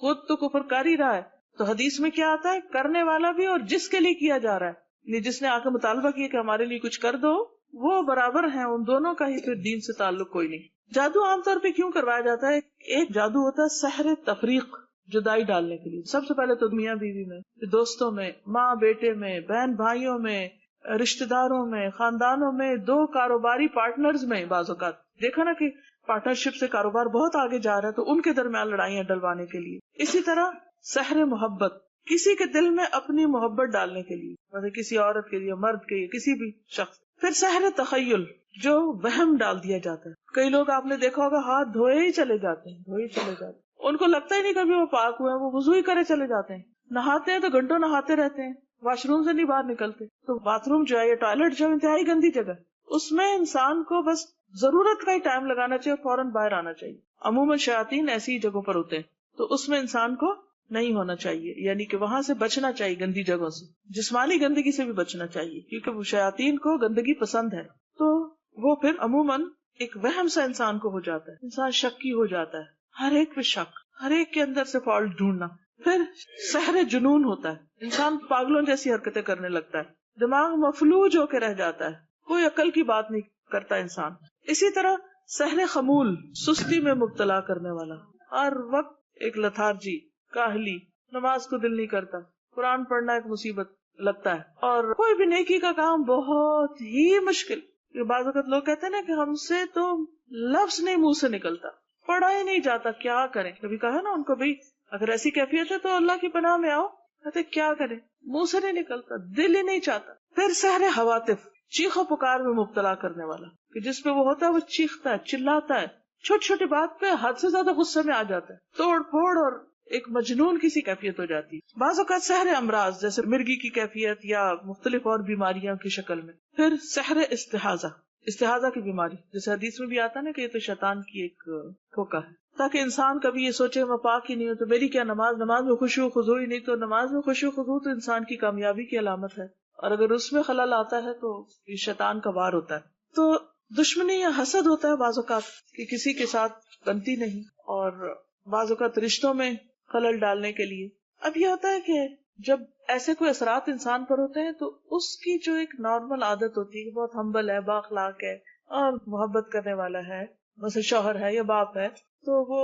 خود تو کفر کر ہی رہا ہے. تو حدیث میں کیا آتا ہے؟ کرنے والا بھی اور جس کے لیے کیا جا رہا ہے، جس نے آ کے مطالبہ کیا کہ ہمارے لیے کچھ کر دو، وہ برابر ہیں، ان دونوں کا ہی پھر دین سے تعلق کوئی نہیں. جادو عام طور پہ کیوں کروایا جاتا ہے؟ ایک جادو ہوتا ہے سحر تفریق، جدائی ڈالنے کے لیے. سب سے پہلے تو میاں بیوی میں، دوستوں میں، ماں بیٹے میں، بہن بھائیوں میں، رشتہ داروں میں، خاندانوں میں، دو کاروباری پارٹنرز میں. بعض اوقات دیکھا نا کہ پارٹنرشپ سے کاروبار بہت آگے جا رہا ہے، تو ان کے درمیان لڑائیاں ڈلوانے کے لیے. اسی طرح سحر محبت، کسی کے دل میں اپنی محبت ڈالنے کے لیے، جیسے کسی عورت کے لیے، مرد کے لیے، کسی بھی شخص. پھر سحر تخیل، جو وہم ڈال دیا جاتا ہے. کئی لوگ آپ نے دیکھا ہوگا ہاتھ دھوئے ہی چلے جاتے ہیں، ان کو لگتا ہی نہیں کبھی وہ پاک ہوئے ہیں، وہ وضو ہی کرے چلے جاتے ہیں. نہاتے ہیں تو گھنٹوں نہاتے رہتے ہیں، واش روم سے نہیں باہر نکلتے. تو باتھ روم جو ہے یا ٹوائلٹ جو انتہائی گندی جگہ، اس میں انسان کو بس ضرورت کا ہی ٹائم لگانا چاہیے، فوراً باہر آنا چاہیے. عموماً شیاطین ایسی ہی جگہوں پر ہوتے ہیں، تو اس میں انسان کو نہیں ہونا چاہیے، یعنی کہ وہاں سے بچنا چاہیے، گندی جگہوں سے، جسمانی گندگی سے بھی بچنا چاہیے، کیونکہ وہ شیاطین کو گندگی پسند ہے. تو وہ پھر عموماً ایک وہم سا انسان کو ہو جاتا ہے، انسان شکی ہو جاتا ہے، ہر ایک پہ شک، ہر ایک کے اندر سے فالٹ ڈھونڈنا. پھر سحر جنون ہوتا ہے، انسان پاگلوں جیسی حرکتیں کرنے لگتا ہے، دماغ مفلوج ہو کے رہ جاتا ہے، کوئی عقل کی بات نہیں کرتا انسان. اسی طرح سحر خمول، سستی میں مبتلا کرنے والا، ہر وقت ایک لتھارجی، کاہلی، نماز کو دل نہیں کرتا، قرآن پڑھنا ایک مصیبت لگتا ہے، اور کوئی بھی نیکی کا کام بہت ہی مشکل. بعض اوقات لوگ کہتے ہیں نا کہ ہم سے تو لفظ نہیں منہ سے نکلتا، پڑھا ہی نہیں جاتا، کیا کریں. کبھی کہا نا ان کو بھائی اگر ایسی کیفیت ہے تو اللہ کی پناہ میں آؤ، کہتے کیا کریں، منہ سے نہیں نکلتا، دل ہی نہیں چاہتا. پھر سحر حواتف، چیخو پکار میں مبتلا کرنے والا، کہ جس پہ وہ ہوتا ہے وہ چیختا ہے، چلاتا ہے، چھوٹی چھوٹی بات پہ حد سے زیادہ غصے میں آ جاتا ہے، توڑ پھوڑ اور ایک مجنون کی سی کیفیت ہو جاتی. بعض اوقات سحر امراض، جیسے مرگی کی کیفیت یا مختلف اور بیماریاں کی شکل میں. پھر سحر استحاضہ کی بیماری، جیسے حدیث میں بھی آتا نا کہ یہ تو شیطان کی ایک دھوکہ ہے، تاکہ انسان کبھی یہ سوچے میں پاک ہی نہیں ہوں تو میری کیا نماز میں خشوع خضوع ہی نہیں. تو نماز میں خشوع خضوع تو انسان کی کامیابی کی علامت ہے، اور اگر اس میں خلل آتا ہے تو یہ شیطان کا وار ہوتا ہے. تو دشمنی یا حسد ہوتا ہے بعض اوقات کہ کسی کے ساتھ بنتی نہیں، اور بعض اوقات رشتوں میں خلل ڈالنے کے لیے. اب یہ ہوتا ہے کہ جب ایسے کوئی اثرات انسان پر ہوتے ہیں تو اس کی جو ایک نارمل عادت ہوتی ہے کہ بہت ہمبل ہے، بااخلاق ہے اور محبت کرنے والا ہے، مثلا شوہر ہے یا باپ ہے، تو وہ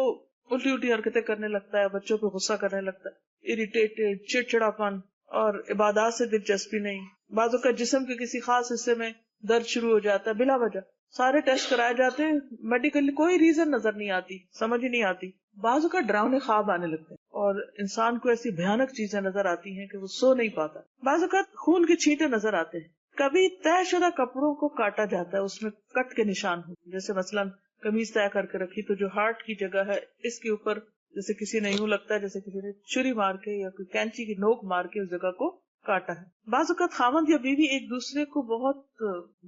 الٹی الٹی حرکتیں کرنے لگتا ہے، بچوں پہ غصہ کرنے لگتا ہے، اریٹیٹڈ، چڑچڑاپن، اور عبادات سے دلچسپی نہیں. بعضوں کا جسم کے کسی خاص حصے میں درد شروع ہو جاتا ہے بلا وجہ. سارے ٹیسٹ کرائے جاتے ہیں, میڈیکلی کوئی ریزن نظر نہیں آتی, سمجھ ہی نہیں آتی. بعضوں کا ڈراؤنے خواب آنے لگتے ہیں اور انسان کو ایسی بھیانک چیزیں نظر آتی ہیں کہ وہ سو نہیں پاتا. بعض اوقات خون کے چھینٹے نظر آتے ہیں. کبھی طے شدہ کپڑوں کو کاٹا جاتا ہے, اس میں کٹ کے نشان ہوتے ہیں. جیسے مثلاً قمیض طے کر کے رکھی تو جو ہارٹ کی جگہ ہے اس کے اوپر جیسے کسی نے یوں لگتا ہے جیسے کسی نے چھری مار کے یا کوئی کینچی کی نوک مار کے اس جگہ کو کاٹا ہے. بعض اوقات خاوند یا بیوی ایک دوسرے کو بہت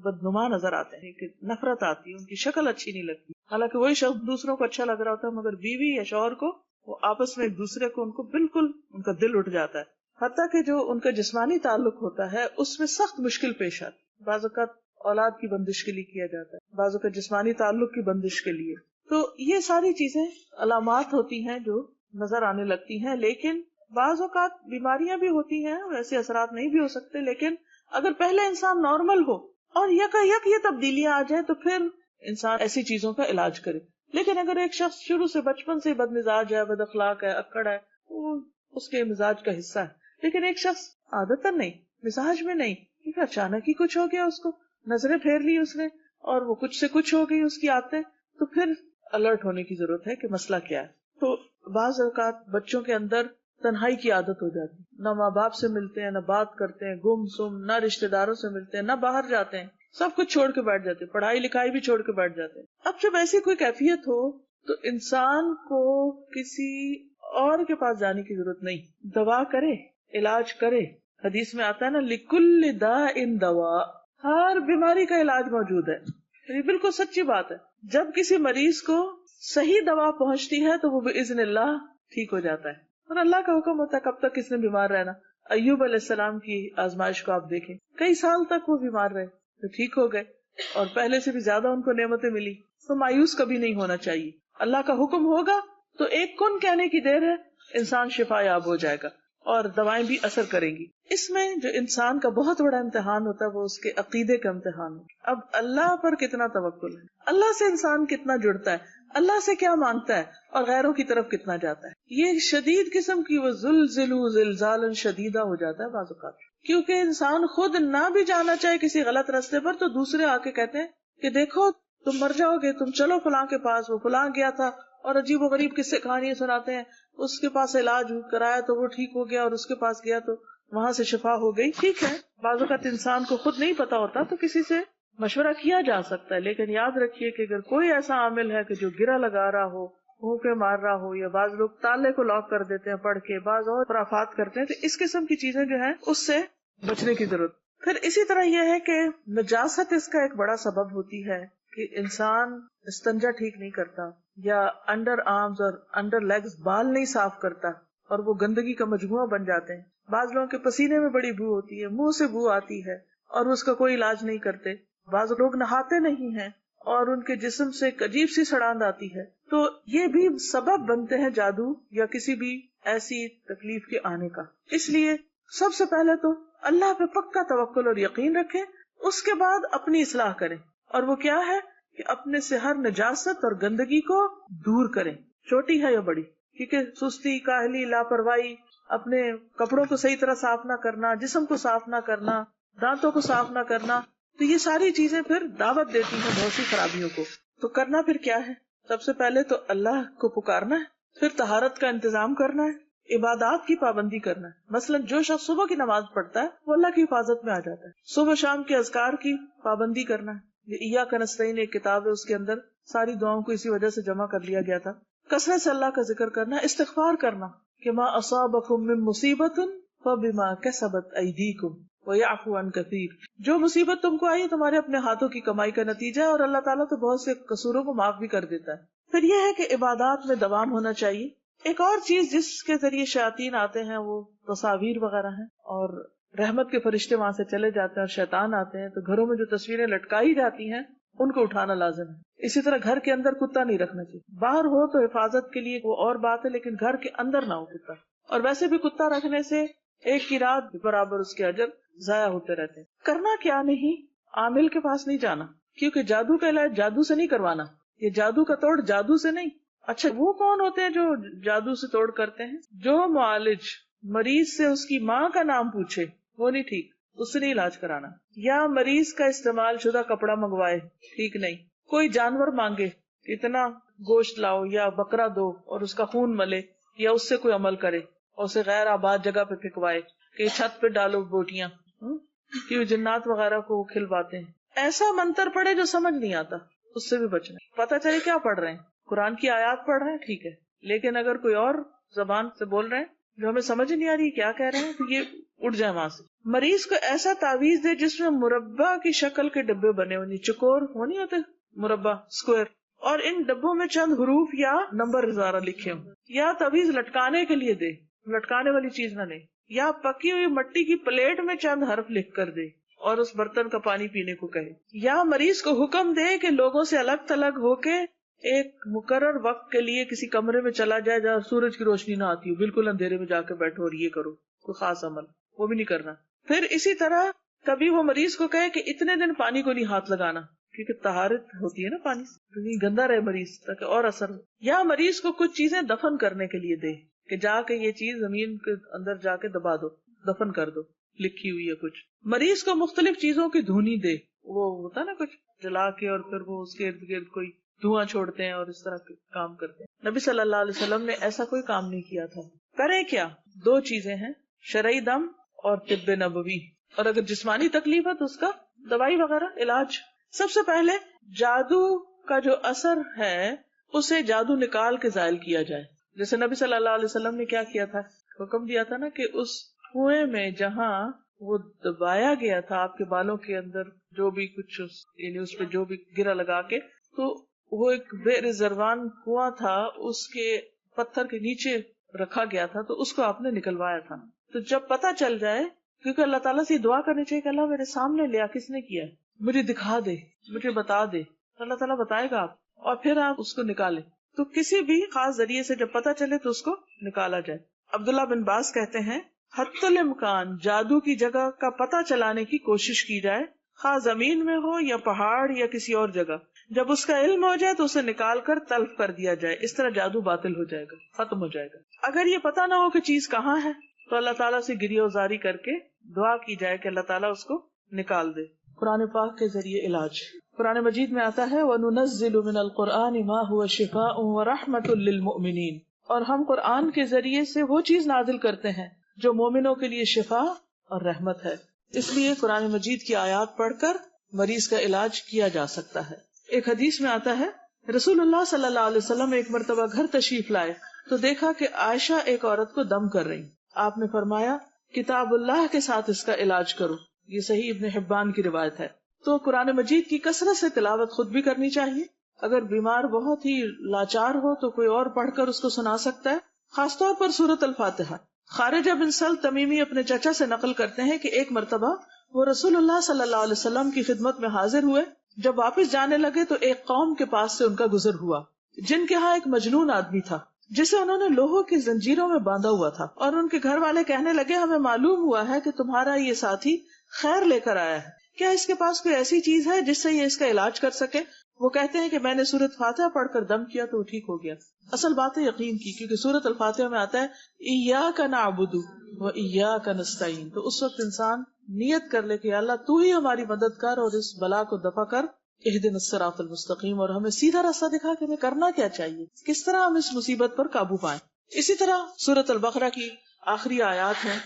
بدنما نظر آتے ہیں کہ نفرت آتی ہے, ان کی شکل اچھی نہیں لگتی, حالانکہ وہی شخص دوسروں کو اچھا لگ رہا ہوتا ہے, مگر بیوی یا شوہر کو وہ آپس میں ایک دوسرے کو ان کو بالکل ان کا دل اٹھ جاتا ہے. حتیٰ کہ جو ان کا جسمانی تعلق ہوتا ہے اس میں سخت مشکل پیش آتی. بعض اوقات اولاد کی بندش کے لیے کیا جاتا ہے, بعض اوقات جسمانی تعلق کی بندش کے لیے. تو یہ ساری چیزیں علامات ہوتی ہیں جو نظر آنے لگتی ہیں. لیکن بعض اوقات بیماریاں بھی ہوتی ہیں, ویسے اثرات نہیں بھی ہو سکتے, لیکن اگر پہلے انسان نارمل ہو اور یک یہ تبدیلیاں آ جائیں تو پھر انسان ایسی چیزوں کا علاج کرے. لیکن اگر ایک شخص شروع سے بچپن سے بد مزاج ہے, بد اخلاق ہے, اکڑ ہے, وہ اس کے مزاج کا حصہ ہے. لیکن ایک شخص عادتاً نہیں, مزاج میں نہیں, کیونکہ اچانک ہی کچھ ہو گیا, اس کو نظریں پھیر لی اس نے اور وہ کچھ سے کچھ ہو گئی اس کی عادتیں, تو پھر الرٹ ہونے کی ضرورت ہے کہ مسئلہ کیا ہے. تو بعض اوقات بچوں کے اندر تنہائی کی عادت ہو جاتی, نہ ماں باپ سے ملتے ہیں, نہ بات کرتے ہیں, گم سم, نہ رشتہ داروں سے ملتے ہیں, نہ باہر جاتے ہیں, سب کچھ چھوڑ کے بیٹھ جاتے ہیں, پڑھائی لکھائی بھی چھوڑ کے بیٹھ جاتے ہیں. اب جب ایسی کوئی کیفیت ہو تو انسان کو کسی اور کے پاس جانے کی ضرورت نہیں, دوا کرے, علاج کرے. حدیث میں آتا ہے نا, لکل داء دوا, ہر بیماری کا علاج موجود ہے. یہ بالکل سچی بات ہے. جب کسی مریض کو صحیح دوا پہنچتی ہے تو وہ باذن اللہ ٹھیک ہو جاتا ہے, اور اللہ کا حکم ہوتا ہے کب تک کس نے بیمار رہنا. ایوب علیہ السلام کی آزمائش کو آپ دیکھیں, کئی سال تک وہ بیمار رہے تو ٹھیک ہو گئے, اور پہلے سے بھی زیادہ ان کو نعمتیں ملی. تو مایوس کبھی نہیں ہونا چاہیے. اللہ کا حکم ہوگا تو ایک کن کہنے کی دیر ہے, انسان شفا یاب ہو جائے گا اور دوائیں بھی اثر کریں گی. اس میں جو انسان کا بہت بڑا امتحان ہوتا ہے وہ اس کے عقیدے کا امتحان ہوتا ہے. اب اللہ پر کتنا توکل ہے, اللہ سے انسان کتنا جڑتا ہے, اللہ سے کیا مانگتا ہے, اور غیروں کی طرف کتنا جاتا ہے. یہ شدید قسم کی وہ زلزلوا زلزالا شدیدہ ہو جاتا ہے بعض اوقات, کیونکہ انسان خود نہ بھی جانا چاہے کسی غلط راستے پر تو دوسرے آ کے کہتے ہیں کہ دیکھو تم مر جاؤ گے, تم چلو فلاں کے پاس, وہ فلاں گیا تھا, اور عجیب و غریب قصے کہانیاں سناتے ہیں. اس کے پاس علاج کرایا تو وہ ٹھیک ہو گیا, اور اس کے پاس گیا تو وہاں سے شفا ہو گئی. ٹھیک ہے, بعض اوقات انسان کو خود نہیں پتا ہوتا تو کسی سے مشورہ کیا جا سکتا ہے, لیکن یاد رکھیے کہ اگر کوئی ایسا عامل ہے کہ جو گرہ لگا رہا ہو, پھونکے مار رہا ہو, یا بعض لوگ تالے کو لاک کر دیتے ہیں پڑھ کے, بعض اور خرافات کرتے ہیں, تو اس قسم کی چیزیں جو ہیں اس سے بچنے کی ضرورت. پھر اسی طرح یہ ہے کہ نجاست اس کا ایک بڑا سبب ہوتی ہے کہ انسان استنجا ٹھیک نہیں کرتا, یا انڈر آرمز اور انڈر لیگز بال نہیں صاف کرتا, اور وہ گندگی کا مجموعہ بن جاتے ہیں. بعض لوگوں کے پسینے میں بڑی بو ہوتی ہے, منہ سے بو آتی ہے, اور اس کا کوئی علاج نہیں کرتے. بعض لوگ نہاتے نہیں ہیں اور ان کے جسم سے ایک عجیب سی سڑاند آتی ہے. تو یہ بھی سبب بنتے ہیں جادو یا کسی بھی ایسی تکلیف کے آنے کا. اس لیے سب سے پہلے تو اللہ پہ پکا توکل اور یقین رکھیں, اس کے بعد اپنی اصلاح کریں, اور وہ کیا ہے کہ اپنے سے ہر نجاست اور گندگی کو دور کریں, چھوٹی ہے یا بڑی. کیونکہ سستی, کاہلی, لاپرواہی, اپنے کپڑوں کو صحیح طرح صاف نہ کرنا, جسم کو صاف نہ کرنا, دانتوں کو صاف نہ کرنا, تو یہ ساری چیزیں پھر دعوت دیتی ہیں بہت سی خرابیوں کو. تو کرنا پھر کیا ہے؟ سب سے پہلے تو اللہ کو پکارنا ہے, پھر طہارت کا انتظام کرنا ہے, عبادات کی پابندی کرنا ہے. مثلا جو شخص صبح کی نماز پڑھتا ہے وہ اللہ کی حفاظت میں آ جاتا ہے. صبح شام کے اذکار کی پابندی کرنا ہے. یہ ایاک نستعین ایک کتاب ہے, اس کے اندر ساری دعاؤں کو اسی وجہ سے جمع کر لیا گیا تھا. کثرت سے اللہ کا ذکر کرنا, استغفار کرنا کہ ما اصابکم من مصیبت فبما کسبت ایدیکم ویعفو عن کثیر, جو مصیبت تم کو آئی تمہارے اپنے ہاتھوں کی کمائی کا نتیجہ ہے, اور اللہ تعالیٰ تو بہت سے قصوروں کو معاف بھی کر دیتا ہے. پھر یہ ہے کہ عبادات میں دوام ہونا چاہیے. ایک اور چیز جس کے ذریعے شیاطین آتے ہیں وہ تصاویر وغیرہ ہیں, اور رحمت کے فرشتے وہاں سے چلے جاتے ہیں اور شیطان آتے ہیں, تو گھروں میں جو تصویریں لٹکائی جاتی ہیں ان کو اٹھانا لازم ہے. اسی طرح گھر کے اندر کتا نہیں رکھنا چاہیے. باہر ہو تو حفاظت کے لیے وہ اور بات ہے, لیکن گھر کے اندر نہ ہو کتا. اور ویسے بھی کتا رکھنے سے ایک کی رات برابر اس کے اجر ضائع ہوتے رہتے ہیں. کرنا کیا نہیں, عامل کے پاس نہیں جانا, کیونکہ جادو کا علاج جادو سے نہیں کروانا, یہ جادو کا توڑ جادو سے نہیں. اچھا وہ کون ہوتے ہیں جو جادو سے توڑ کرتے ہیں؟ جو معالج مریض سے اس کی ماں کا نام پوچھے وہ نہیں ٹھیک، اس سے نہیں علاج کرانا. یا مریض کا استعمال شدہ کپڑا منگوائے، ٹھیک نہیں. کوئی جانور مانگے اتنا گوشت لاؤ یا بکرا دو اور اس کا خون ملے، یا اس سے کوئی عمل کرے اور اسے غیر آباد جگہ پہ پھینکوائے کہ چھت پہ ڈالو بوٹیاں، کہ جنات وغیرہ کو کھلواتے ہیں. ایسا منتر پڑھے جو سمجھ نہیں آتا، اس سے بھی بچنا. پتہ چلے کیا پڑھ رہے ہیں، قرآن کی آیات پڑھ رہے ہیں ٹھیک ہے، لیکن اگر کوئی اور زبان سے بول رہے ہیں جو ہمیں سمجھ نہیں آ رہی کیا کہہ رہے ہیں تو یہ اٹھ جائے وہاں سے. مریض کو ایسا تعویذ دے جس میں مربع کی شکل کے ڈبے بنے ہونی، چکور وہ نہیں ہوتے مربع اسکوائر، اور ان ڈبوں میں چند حروف یا نمبر زارہ لکھے ہوں. یا تعویذ لٹکانے کے لیے دے، لٹکانے والی چیز نہ لے. یا پکی ہوئی مٹی کی پلیٹ میں چند حرف لکھ کر دے اور اس برتن کا پانی پینے کو کہے. یا مریض کو حکم دے کہ لوگوں سے الگ تھلگ ہو کے ایک مقرر وقت کے لیے کسی کمرے میں چلا جائے جہاں سورج کی روشنی نہ آتی ہو، بالکل اندھیرے میں جا کے بیٹھو اور یہ کرو کوئی خاص عمل، وہ بھی نہیں کرنا. پھر اسی طرح کبھی وہ مریض کو کہے کہ اتنے دن پانی کو نہیں ہاتھ لگانا، کیونکہ طہارت ہوتی ہے نا پانی سے، گندا رہے مریض تاکہ اور اثر ہو. یا مریض کو کچھ چیزیں دفن کرنے کے لیے دے کہ جا کے یہ چیز زمین کے اندر جا کے دبا دو، دفن کر دو، لکھی ہوئی ہے کچھ. مریض کو مختلف چیزوں کی دھونی دے، وہ ہوتا نا کچھ جلا کے اور پھر وہ اس کے ارد گرد کوئی دھواں چھوڑتے ہیں اور اس طرح کے کام کرتے ہیں. نبی صلی اللہ علیہ وسلم نے ایسا کوئی کام نہیں کیا تھا. کریں کیا؟ دو چیزیں ہیں، شرعی دم اور طب نبوی. اور اگر جسمانی تکلیف ہے تو اس کا دوائی وغیرہ علاج. سب سے پہلے جادو کا جو اثر ہے اسے جادو نکال کے زائل کیا جائے. جیسے نبی صلی اللہ علیہ وسلم نے کیا کیا تھا، حکم دیا تھا نا کہ اس کنویں میں جہاں وہ دبایا گیا تھا آپ کے بالوں کے اندر جو بھی کچھ یعنی اس پہ جو بھی گرا لگا کے، تو وہ ایک بے رضوان کنواں تھا، اس کے پتھر کے نیچے رکھا گیا تھا، تو اس کو آپ نے نکلوایا تھا. تو جب پتہ چل جائے، کیونکہ اللہ تعالیٰ سے دعا کرنی چاہیے کہ اللہ میرے سامنے لیا کس نے کیا، مجھے دکھا دے، مجھے بتا دے، اللہ تعالیٰ بتائے گا آپ، اور پھر آپ اس کو نکالیں. تو کسی بھی خاص ذریعے سے جب پتہ چلے تو اس کو نکالا جائے. عبداللہ بن باز کہتے ہیں حتی الامکان جادو کی جگہ کا پتہ چلانے کی کوشش کی جائے، خواہ زمین میں ہو یا پہاڑ یا کسی اور جگہ. جب اس کا علم ہو جائے تو اسے نکال کر تلف کر دیا جائے. اس طرح جادو باطل ہو جائے گا، ختم ہو جائے گا. اگر یہ پتہ نہ ہو کہ چیز کہاں ہے تو اللہ تعالیٰ سے گریہ وزاری کر کے دعا کی جائے کہ اللہ تعالیٰ اس کو نکال دے. قرآن پاک کے ذریعے علاج. قرآن مجید میں آتا ہے وَنُنَزِّلُ مِنَ الْقُرْآنِ مَا هُوَ شِفَاءٌ وَرَحْمَةٌ لِّلْمُؤْمِنِينَ، اور ہم قرآن کے ذریعے سے وہ چیز نازل کرتے ہیں جو مومنوں کے لیے شفا اور رحمت ہے. اس لیے قرآن مجید کی آیات پڑھ کر مریض کا علاج کیا جا سکتا ہے. ایک حدیث میں آتا ہے رسول اللہ صلی اللہ علیہ وسلم ایک مرتبہ گھر تشریف لائے تو دیکھا کہ عائشہ ایک عورت کو دم کر رہی. آپ نے فرمایا کتاب اللہ کے ساتھ اس کا علاج کرو. یہ صحیح ابن حبان کی روایت ہے. تو قرآن مجید کی کثرت سے تلاوت خود بھی کرنی چاہیے. اگر بیمار بہت ہی لاچار ہو تو کوئی اور پڑھ کر اس کو سنا سکتا ہے، خاص طور پر سورۃ الفاتحہ. خارجہ بن سل تمیمی اپنے چچا سے نقل کرتے ہیں کہ ایک مرتبہ وہ رسول اللہ صلی اللہ علیہ وسلم کی خدمت میں حاضر ہوئے. جب واپس جانے لگے تو ایک قوم کے پاس سے ان کا گزر ہوا جن کے ہاں ایک مجنون آدمی تھا جسے انہوں نے لوہوں کی زنجیروں میں باندھا ہوا تھا، اور ان کے گھر والے کہنے لگے ہمیں معلوم ہوا ہے کہ تمہارا یہ ساتھی خیر لے کر آیا ہے، کیا اس کے پاس کوئی ایسی چیز ہے جس سے یہ اس کا علاج کر سکے؟ وہ کہتے ہیں کہ میں نے سورۃ فاتحہ پڑھ کر دم کیا تو وہ ٹھیک ہو گیا. اصل بات ہے یقین کی، کیونکہ سورۃ الفاتحہ میں آتا ہے ایاک نعبد و ایاک نستعین. تو اس وقت انسان نیت کر لے کہ اللہ تو ہی ہماری مدد کر اور اس بلا کو دفع کر، اہدنا الصراط المستقیم، اور ہمیں سیدھا راستہ دکھا کہ ہمیں کرنا کیا چاہیے، کس طرح ہم اس مصیبت پر قابو پائیں. اسی طرح سورۃ البقرہ کی آخری آیات ہیں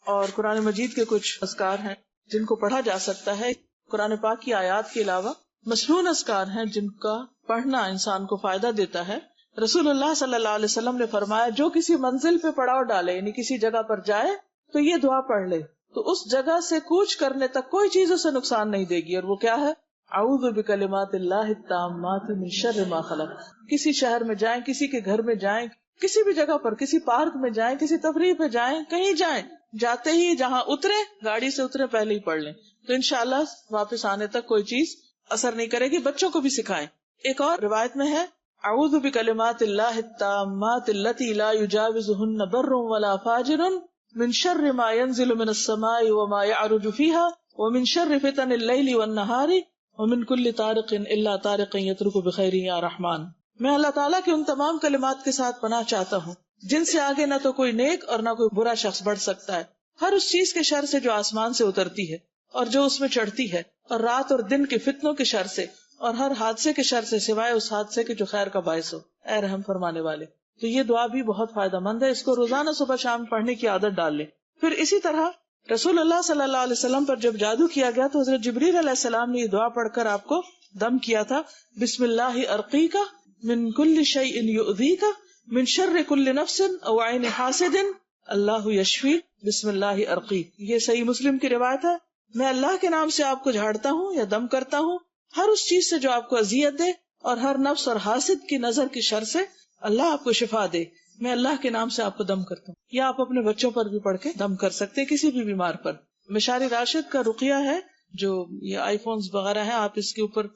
اور قرآن مجید کے کچھ اذکار ہیں جن کو پڑھا جا سکتا ہے. قرآن پاک کی آیات کے علاوہ مسنون اذکار ہیں جن کا پڑھنا انسان کو فائدہ دیتا ہے. رسول اللہ صلی اللہ علیہ وسلم نے فرمایا جو کسی منزل پہ پڑاؤ ڈالے یعنی کسی جگہ پر جائے تو یہ دعا پڑھ لے تو اس جگہ سے کوچ کرنے تک کوئی چیز اسے نقصان نہیں دے گی. اور وہ کیا ہے؟ اعوذ بکلمات اللہ التامات من شر ما خلق. کسی شہر میں جائیں، کسی کے گھر میں جائیں، کسی بھی جگہ پر، کسی پارک میں جائیں، کسی تفریح پہ جائیں، کہیں جائیں، جاتے ہی جہاں اترے، گاڑی سے اترے پہلے ہی پڑھ لیں تو انشاءاللہ واپس آنے تک کوئی چیز اثر نہیں کرے گی. بچوں کو بھی سکھائیں. ایک اور روایت میں ہے اعوذ بکلمات اللہ التامات اللاتی لا یجاوزہن بر ولا فاجر من شر ما ينزل من السماء وما يعرج فيها ومن شر فتن اللیل والنہار ومن كل طارق الا طارق يترك بخیر یا رحمان. میں اللہ تعالیٰ کے ان تمام کلمات کے ساتھ پناہ چاہتا ہوں جن سے آگے نہ تو کوئی نیک اور نہ کوئی برا شخص بڑھ سکتا ہے، ہر اس چیز کے شر سے جو آسمان سے اترتی ہے اور جو اس میں چڑھتی ہے، اور رات اور دن کے فتنوں کے شر سے، اور ہر حادثے کے شر سے سوائے اس حادثے کے جو خیر کا باعث ہو، اے رحم فرمانے والے۔ تو یہ دعا بھی بہت فائدہ مند ہے، اس کو روزانہ صبح شام پڑھنے کی عادت ڈال لیں۔ پھر اسی طرح رسول اللہ صلی اللہ علیہ وسلم پر جب جادو کیا گیا تو حضرت جبریل علیہ السلام نے یہ دعا پڑھ کر آپ کو دم کیا تھا، بسم اللہ ارقیک من کل شیء یؤذیک من شر کل نفس او عین حاسد اللہ یشفی بسم اللہ ارقیک۔ یہ صحیح مسلم کی روایت ہے۔ میں اللہ کے نام سے آپ کو جھاڑتا ہوں یا دم کرتا ہوں ہر اس چیز سے جو آپ کو اذیت دے، اور ہر نفس اور حاسد کی نظر کی شر سے اللہ آپ کو شفا دے۔ میں اللہ کے نام سے آپ کو دم کرتا ہوں۔ یا آپ اپنے بچوں پر بھی پڑھ کے دم کر سکتے، کسی بھی بیمار پر۔ مشاری راشد کا رقیہ ہے، جو یہ آئی فونز وغیرہ ہیں، آپ اس کے اوپر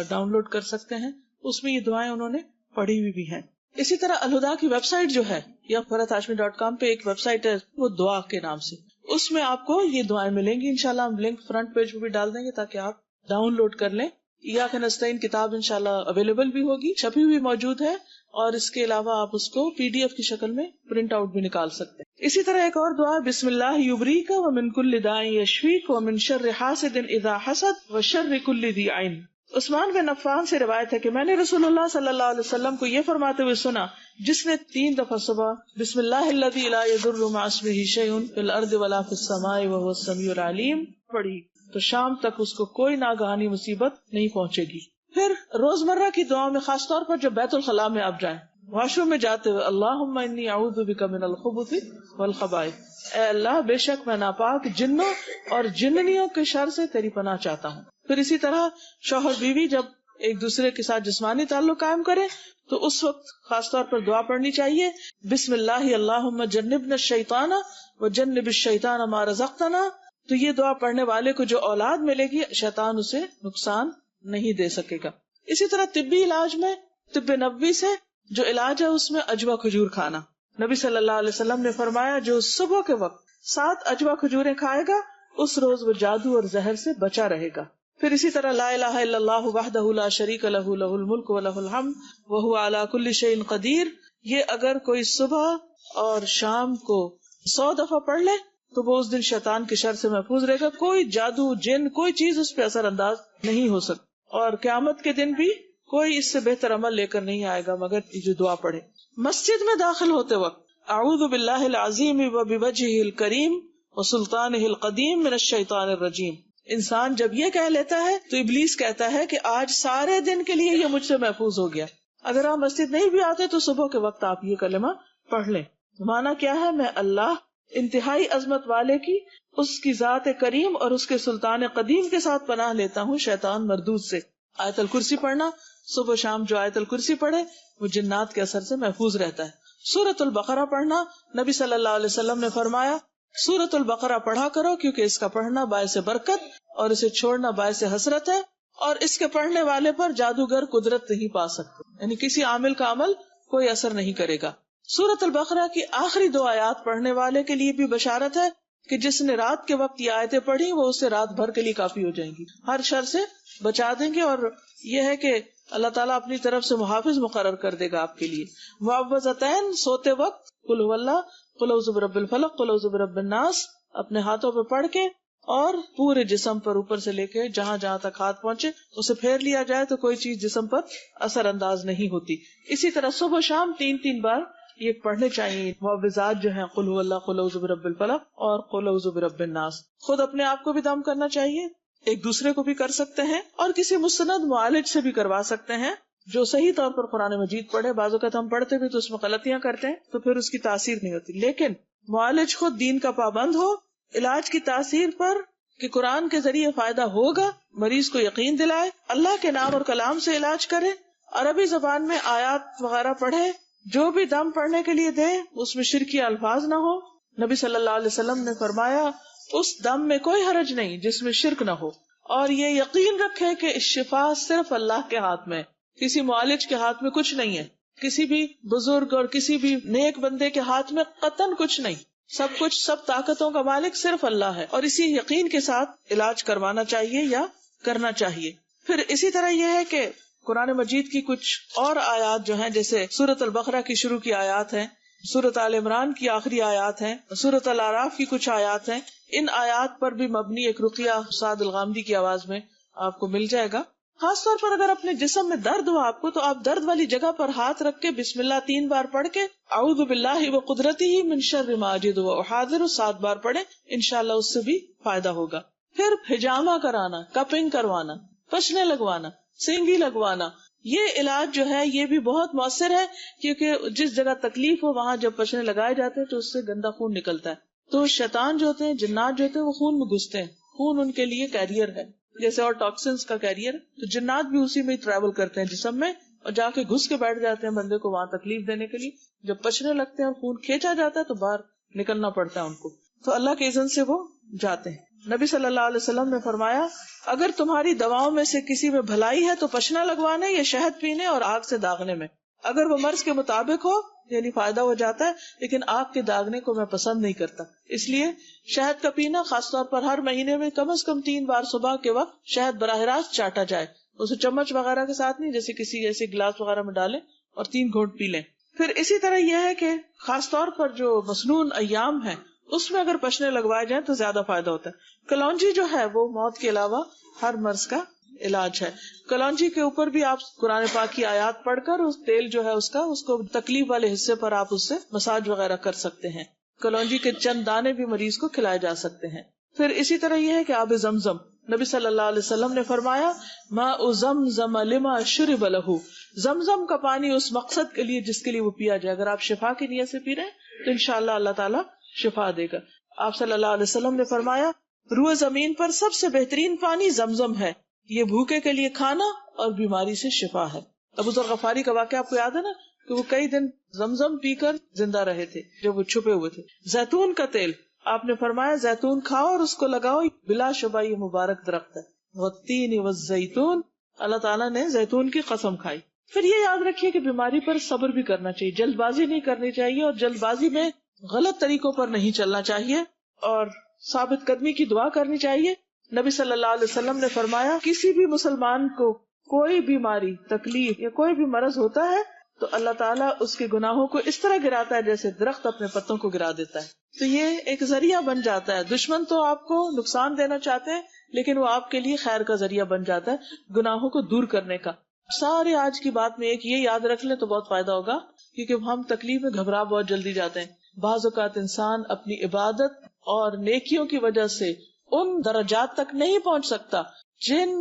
ڈاؤن لوڈ کر سکتے ہیں، اس میں یہ دعائیں انہوں نے پڑھی ہوئی بھی ہیں۔ اسی طرح الہدا کی ویب سائٹ جو ہے، یا فرحتہاشمی.com پہ ایک ویب سائٹ ہے، وہ دعا کے نام سے، اس میں آپ کو یہ دعائیں ملیں گی۔ انشاءاللہ ہم لنک فرنٹ پیج پہ بھی ڈال دیں گے تاکہ آپ ڈاؤن لوڈ کر لیں۔ ایاک نستعین کتاب انشاءاللہ اویلیبل بھی ہوگی، چھپی ہوئی موجود ہے، اور اس کے علاوہ آپ اس کو PDF کی شکل میں پرنٹ آؤٹ بھی نکال سکتے ہیں۔ اسی طرح ایک اور دعا، بسم اللہ یبریک ومن کل داء یشفیک ومن شر حاسد اذا حسد وشر کل ذی عین۔ عثمان بن عفان سے روایت ہے کہ میں نے رسول اللہ صلی اللہ علیہ وسلم کو یہ فرماتے ہوئے سنا، جس نے 3 دفعہ صبح بسم اللہ الذی لا یضر مع اسمہ شیء فی الارض ولا فی السماء وهو السمیع العلیم پڑھی تو شام تک اس کو کوئی ناگہانی مصیبت نہیں پہنچے گی۔ پھر روزمرہ کی دعاؤں میں خاص طور پر جب بیت الخلاء میں آپ جائیں، واش روم میں جاتے ہوئے، اللہم انی اعوذ بک من الخبث والخبائث، اے اللہ بے شک میں ناپاک جنوں اور جننیوں کے شر سے تیری پناہ چاہتا ہوں۔ پھر اسی طرح شوہر بیوی جب ایک دوسرے کے ساتھ جسمانی تعلق قائم کرے تو اس وقت خاص طور پر دعا پڑھنی چاہیے، بسم اللہ اللہم جنبنا الشیطان وجنب الشیطان ما رزقتنا۔ تو یہ دعا پڑھنے والے کو جو اولاد ملے گی، شیطان اسے نقصان نہیں دے سکے گا۔ اسی طرح طبی علاج میں طب نبوی سے جو علاج ہے اس میں عجوا کھجور کھانا، نبی صلی اللہ علیہ وسلم نے فرمایا جو صبح کے وقت 7 عجوا کھجوریں کھائے گا اس روز وہ جادو اور زہر سے بچا رہے گا۔ پھر اسی طرح لا الہ الا اللہ وحدہ لا شریک لہ لہ الملک ولہ الحمد وہو علی کل شیء قدیر، یہ اگر کوئی صبح اور شام کو 100 دفعہ پڑھ لے تو وہ اس دن شیطان کے شر سے محفوظ رہے گا، کوئی جادو جن کوئی چیز اس پہ اثر انداز نہیں ہو سکتی، اور قیامت کے دن بھی کوئی اس سے بہتر عمل لے کر نہیں آئے گا مگر یہ جو دعا پڑھے۔ مسجد میں داخل ہوتے وقت اعوذ باللہ العظیم وبوجہہ الکریم وسلطانہ القدیم من الشیطان الرجیم، انسان جب یہ کہہ لیتا ہے تو ابلیس کہتا ہے کہ آج سارے دن کے لیے یہ مجھ سے محفوظ ہو گیا۔ اگر آپ مسجد نہیں بھی آتے تو صبح کے وقت آپ یہ کلمہ پڑھ لیں۔ معنی کیا ہے؟ میں اللہ انتہائی عظمت والے کی، اس کی ذات کریم اور اس کے سلطان قدیم کے ساتھ پناہ لیتا ہوں شیطان مردود سے۔ آیت الکرسی پڑھنا، صبح شام جو آیت الکرسی پڑھے وہ جنات کے اثر سے محفوظ رہتا ہے۔ سورۃ البقرہ پڑھنا، نبی صلی اللہ علیہ وسلم نے فرمایا سورۃ البقرہ پڑھا کرو کیونکہ اس کا پڑھنا باعث برکت اور اسے چھوڑنا باعث حسرت ہے، اور اس کے پڑھنے والے پر جادوگر قدرت نہیں پا سکتے، یعنی کسی عامل کا عمل کوئی اثر نہیں کرے گا۔ سورۃ البقرہ کی آخری 2 آیات پڑھنے والے کے لیے بھی بشارت ہے کہ جس نے رات کے وقت یہ آیتیں پڑھی وہ اسے رات بھر کے لیے کافی ہو جائیں گی، ہر شر سے بچا دیں گے، اور یہ ہے کہ اللہ تعالیٰ اپنی طرف سے محافظ مقرر کر دے گا آپ کے لیے۔ معوذتین سوتے وقت قل هو اللہ، قل اعوذ برب الفلق، قل اعوذ برب الناس اپنے ہاتھوں پہ پڑھ کے اور پورے جسم پر اوپر سے لے کے جہاں جہاں تک ہاتھ پہنچے اسے پھیر لیا جائے تو کوئی چیز جسم پر اثر انداز نہیں ہوتی۔ اسی طرح صبح شام 3 بار یہ پڑھنے چاہیے معوذات جو ہیں، قل هو اللہ، قل اعوذ برب الفلق اور قل اعوذ برب الناس۔ خود اپنے آپ کو بھی دم کرنا چاہیے، ایک دوسرے کو بھی کر سکتے ہیں، اور کسی مستند معالج سے بھی کروا سکتے ہیں جو صحیح طور پر قرآن مجید پڑھے۔ بعض اوقات ہم پڑھتے بھی تو اس میں غلطیاں کرتے ہیں تو پھر اس کی تاثیر نہیں ہوتی، لیکن معالج خود دین کا پابند ہو، علاج کی تاثیر پر کہ قرآن کے ذریعے فائدہ ہوگا، مریض کو یقین دلائے، اللہ کے نام اور کلام سے علاج کرے، عربی زبان میں آیات وغیرہ پڑھے، جو بھی دم پڑھنے کے لیے دے اس میں شرکی الفاظ نہ ہو۔ نبی صلی اللہ علیہ وسلم نے فرمایا اس دم میں کوئی حرج نہیں جس میں شرک نہ ہو، اور یہ یقین رکھے کہ شفا صرف اللہ کے ہاتھ میں، کسی معالج کے ہاتھ میں کچھ نہیں ہے، کسی بھی بزرگ اور کسی بھی نیک بندے کے ہاتھ میں قطعاً کچھ نہیں، سب کچھ، سب طاقتوں کا مالک صرف اللہ ہے، اور اسی یقین کے ساتھ علاج کروانا چاہیے یا کرنا چاہیے۔ پھر اسی طرح یہ ہے کہ قرآن مجید کی کچھ اور آیات جو ہیں، جیسے سورۃ البقرہ کی شروع کی آیات ہیں، سورۃ آل عمران کی آخری آیات ہیں، سورۃ الاعراف کی کچھ آیات ہیں، ان آیات پر بھی مبنی ایک رقیہ سعد الغامدی کی آواز میں آپ کو مل جائے گا. خاص طور پر اگر اپنے جسم میں درد ہو آپ کو تو آپ درد والی جگہ پر ہاتھ رکھ کے بسم اللہ 3 بار پڑھ کے اعوذ باللہ وقدرتہ من شر ما اجد واحاذر 7 بار پڑھیں، انشاءاللہ اس سے بھی فائدہ ہوگا. پھر حجامہ کرانا، کپنگ کروانا، پشنے لگوانا، سینگی لگوانا، یہ علاج جو ہے یہ بھی بہت مؤثر ہے، کیونکہ جس جگہ تکلیف ہو وہاں جب پشنے لگائے جاتے ہیں تو اس سے گندا خون نکلتا ہے، تو شیطان جو ہوتے ہیں، جنات جو ہوتے ہیں، وہ خون میں گھستے ہیں. خون ان کے لیے کیریئر ہے، جیسے اور ٹاکسنس کا کیریئر، تو جنات بھی اسی میں ٹریول کرتے ہیں جسم میں اور جا کے گھس کے بیٹھ جاتے ہیں بندے کو وہاں تکلیف دینے کے لیے. جب پچنے لگتے ہیں اور خون کھینچا جاتا ہے تو باہر نکلنا پڑتا ہے ان کو، تو اللہ کے اذن سے وہ جاتے ہیں. نبی صلی اللہ علیہ وسلم نے فرمایا اگر تمہاری دواؤں میں سے کسی میں بھلائی ہے تو پشنا لگوانے یا شہد پینے اور آگ سے داغنے میں، اگر وہ مرض کے مطابق ہو یعنی فائدہ ہو جاتا ہے، لیکن آگ کے داغنے کو میں پسند نہیں کرتا. اس لیے شہد کا پینا خاص طور پر ہر مہینے میں کم از کم 3 بار صبح کے وقت شہد براہ راست چاٹا جائے، اسے چمچ وغیرہ کے ساتھ نہیں، جیسے کسی ایسے گلاس وغیرہ میں ڈالیں اور 3 گھونٹ پی لیں. پھر اسی طرح یہ ہے کہ خاص طور پر جو مسنون ایام ہے اس میں اگر پشنے لگوائے جائیں تو زیادہ فائدہ ہوتا ہے. کلونجی جو ہے وہ موت کے علاوہ ہر مرض کا علاج ہے. کلونجی کے اوپر بھی آپ قرآن پاک کی آیات پڑھ کر اس تیل جو ہے اس کو تکلیف والے حصے پر آپ اس سے مساج وغیرہ کر سکتے ہیں. کلونجی کے چند دانے بھی مریض کو کھلائے جا سکتے ہیں. پھر اسی طرح یہ ہے کہ آب زمزم، نبی صلی اللہ علیہ وسلم نے فرمایا ماء زمزم لما شرب لہ، زمزم کا پانی اس مقصد کے لیے جس کے لیے وہ پیا جائے. اگر آپ شفا کی نیت سے پی رہے ہیں تو انشاءاللہ اللہ تعالیٰ شفا دے گا. آپ صلی اللہ علیہ وسلم نے فرمایا روح زمین پر سب سے بہترین پانی زمزم ہے، یہ بھوکے کے لیے کھانا اور بیماری سے شفا ہے. ابو ذر غفاری کا واقعہ آپ کو یاد ہے نا کہ وہ کئی دن زمزم پی کر زندہ رہے تھے جب وہ چھپے ہوئے تھے. زیتون کا تیل، آپ نے فرمایا زیتون کھاؤ اور اس کو لگاؤ، بلا شبہ یہ مبارک درخت ہے. والتین والزیتون، اللہ تعالیٰ نے زیتون کی قسم کھائی. پھر یہ یاد رکھیے کہ بیماری پر صبر بھی کرنا چاہیے، جلد بازی نہیں کرنی چاہیے اور جلد بازی میں غلط طریقوں پر نہیں چلنا چاہیے اور ثابت قدمی کی دعا کرنی چاہیے. نبی صلی اللہ علیہ وسلم نے فرمایا کسی بھی مسلمان کو کوئی بیماری، تکلیف یا کوئی بھی مرض ہوتا ہے تو اللہ تعالیٰ اس کے گناہوں کو اس طرح گراتا ہے جیسے درخت اپنے پتوں کو گرا دیتا ہے. تو یہ ایک ذریعہ بن جاتا ہے. دشمن تو آپ کو نقصان دینا چاہتے ہیں لیکن وہ آپ کے لیے خیر کا ذریعہ بن جاتا ہے گناہوں کو دور کرنے کا. سارے آج کی بات میں ایک یہ یاد رکھ لیں تو بہت فائدہ ہوگا، کیونکہ ہم تکلیف میں گھبرا بہت جلدی جاتے ہیں. بعض اوقات انسان اپنی عبادت اور نیکیوں کی وجہ سے ان درجات تک نہیں پہنچ سکتا جن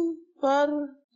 پر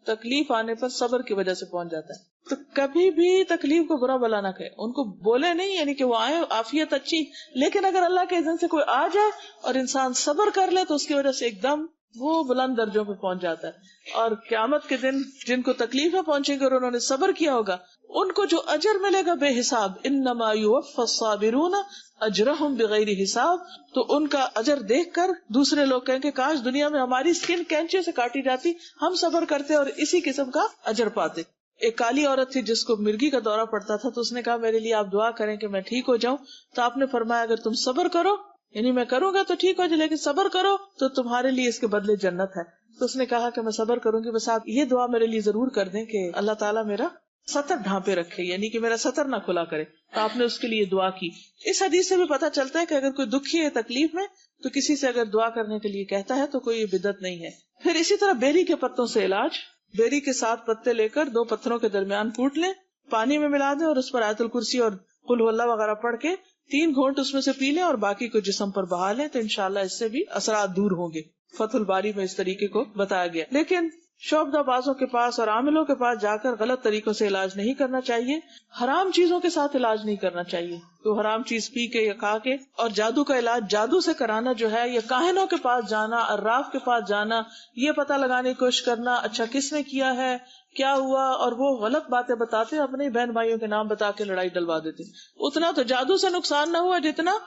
تکلیف آنے پر صبر کی وجہ سے پہنچ جاتا ہے. تو کبھی بھی تکلیف کو برا بلا نہ کہے، ان کو بولے نہیں، یعنی کہ وہ آئے عافیت اچھی، لیکن اگر اللہ کے اذن سے کوئی آ جائے اور انسان صبر کر لے تو اس کی وجہ سے ایک دم وہ بلند درجوں پہ پہنچ جاتا ہے. اور قیامت کے دن جن کو تکلیفیں پہنچیں گے اور انہوں نے صبر کیا ہوگا ان کو جو اجر ملے گا بے حساب، انما یوفی الصابرون اجرہم بغیر حساب. تو ان کا اجر دیکھ کر دوسرے لوگ کہیں کہ کاش دنیا میں ہماری سکن کینچے سے کاٹی جاتی، ہم صبر کرتے اور اسی قسم کا اجر پاتے. ایک کالی عورت تھی جس کو مرگی کا دورہ پڑتا تھا، تو اس نے کہا میرے لیے آپ دعا کریں کہ میں ٹھیک ہو جاؤں. تو آپ نے فرمایا اگر تم صبر کرو، یعنی میں کروں گا تو ٹھیک ہو جائے، لیکن صبر کرو تو تمہارے لیے اس کے بدلے جنت ہے. تو اس نے کہا کہ میں صبر کروں گی، بس آپ یہ دعا میرے لیے ضرور کر دیں کہ اللہ تعالیٰ میرا سطر ڈھانپے رکھے، یعنی کہ میرا سطر نہ کھلا کرے. تو آپ نے اس کے لیے دعا کی. اس حدیث سے بھی پتہ چلتا ہے کہ اگر کوئی دکھی ہے، تکلیف میں، تو کسی سے اگر دعا کرنے کے لیے کہتا ہے تو کوئی بدعت نہیں ہے. پھر اسی طرح بیری کے پتوں سے علاج، بیری کے 7 پتے لے کر 2 پتھروں کے درمیان پھوٹ لیں، پانی میں ملا دیں اور اس پر آیت الکرسی اور قل هو اللہ وغیرہ پڑھ کے 3 گھونٹ اس میں سے پی لیں اور باقی کو جسم پر بہا لیں، تو انشاءاللہ اس سے بھی اثرات دور ہوں گے. فتح الباری میں اس طریقے کو بتایا گیا. لیکن شعبدہ بازوں کے پاس اور عاملوں کے پاس جا کر غلط طریقوں سے علاج نہیں کرنا چاہیے. حرام چیزوں کے ساتھ علاج نہیں کرنا چاہیے. تو حرام چیز پی کے یا کھا کے، اور جادو کا علاج جادو سے کرانا جو ہے، یا کاہنوں کے پاس جانا، عراف کے پاس جانا، یہ پتہ لگانے کی کوشش کرنا اچھا کس نے کیا ہے، کیا ہوا، اور وہ غلط باتیں بتاتے، اپنے بہن بھائیوں کے نام بتا کے لڑائی ڈلوا دیتے. اتنا تو جادو سے نقصان نہ ہوا جتنا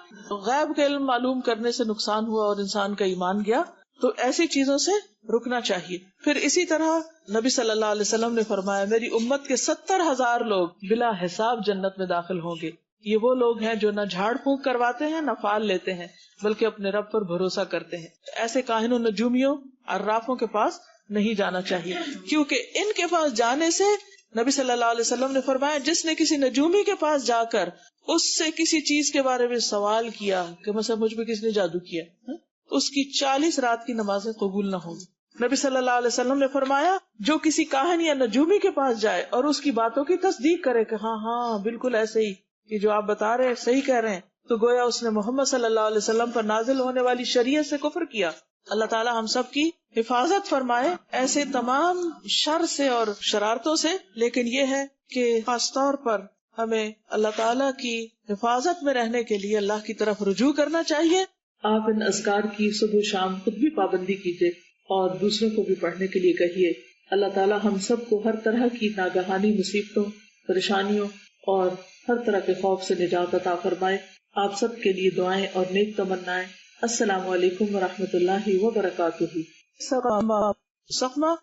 غیب کے علم معلوم کرنے سے نقصان ہوا اور انسان کا ایمان گیا. تو ایسی چیزوں سے رکنا چاہیے. پھر اسی طرح نبی صلی اللہ علیہ وسلم نے فرمایا میری امت کے 70,000 لوگ بلا حساب جنت میں داخل ہوں گے. یہ وہ لوگ ہیں جو نہ جھاڑ پھونک کرواتے ہیں نہ فال لیتے ہیں، بلکہ اپنے رب پر بھروسہ کرتے ہیں. ایسے کاہنوں، نجومیوں، عرافوں کے پاس نہیں جانا چاہیے، کیونکہ ان کے پاس جانے سے نبی صلی اللہ علیہ وسلم نے فرمایا جس نے کسی نجومی کے پاس جا کر اس سے کسی چیز کے بارے میں سوال کیا کہ مثلا مجھ پہ کس نے جادو کیا، اس کی 40 رات کی نمازیں قبول نہ ہوں گی۔ نبی صلی اللہ علیہ وسلم نے فرمایا جو کسی کاہن یا نجومی کے پاس جائے اور اس کی باتوں کی تصدیق کرے کہ ہاں ہاں بالکل ایسے ہی، یہ جو آپ بتا رہے ہیں صحیح کہہ رہے ہیں، تو گویا اس نے محمد صلی اللہ علیہ وسلم پر نازل ہونے والی شریعت سے کفر کیا۔ اللہ تعالی ہم سب کی حفاظت فرمائے ایسے تمام شر سے اور شرارتوں سے، لیکن یہ ہے کہ خاص طور پر ہمیں اللہ تعالی کی حفاظت میں رہنے کے لیے اللہ کی طرف رجوع کرنا چاہیے۔ آپ ان اذکار کی صبح شام خود بھی پابندی کیجیے اور دوسروں کو بھی پڑھنے کے لیے کہیے۔ اللہ تعالی ہم سب کو ہر طرح کی ناگہانی مصیبتوں، پریشانیوں اور ہر طرح کے خوف سے نجات عطا فرمائے۔ آپ سب کے لیے دعائیں اور نیک تمنائیں۔ السلام علیکم ورحمۃ اللہ وبرکاتہ۔ سقمہ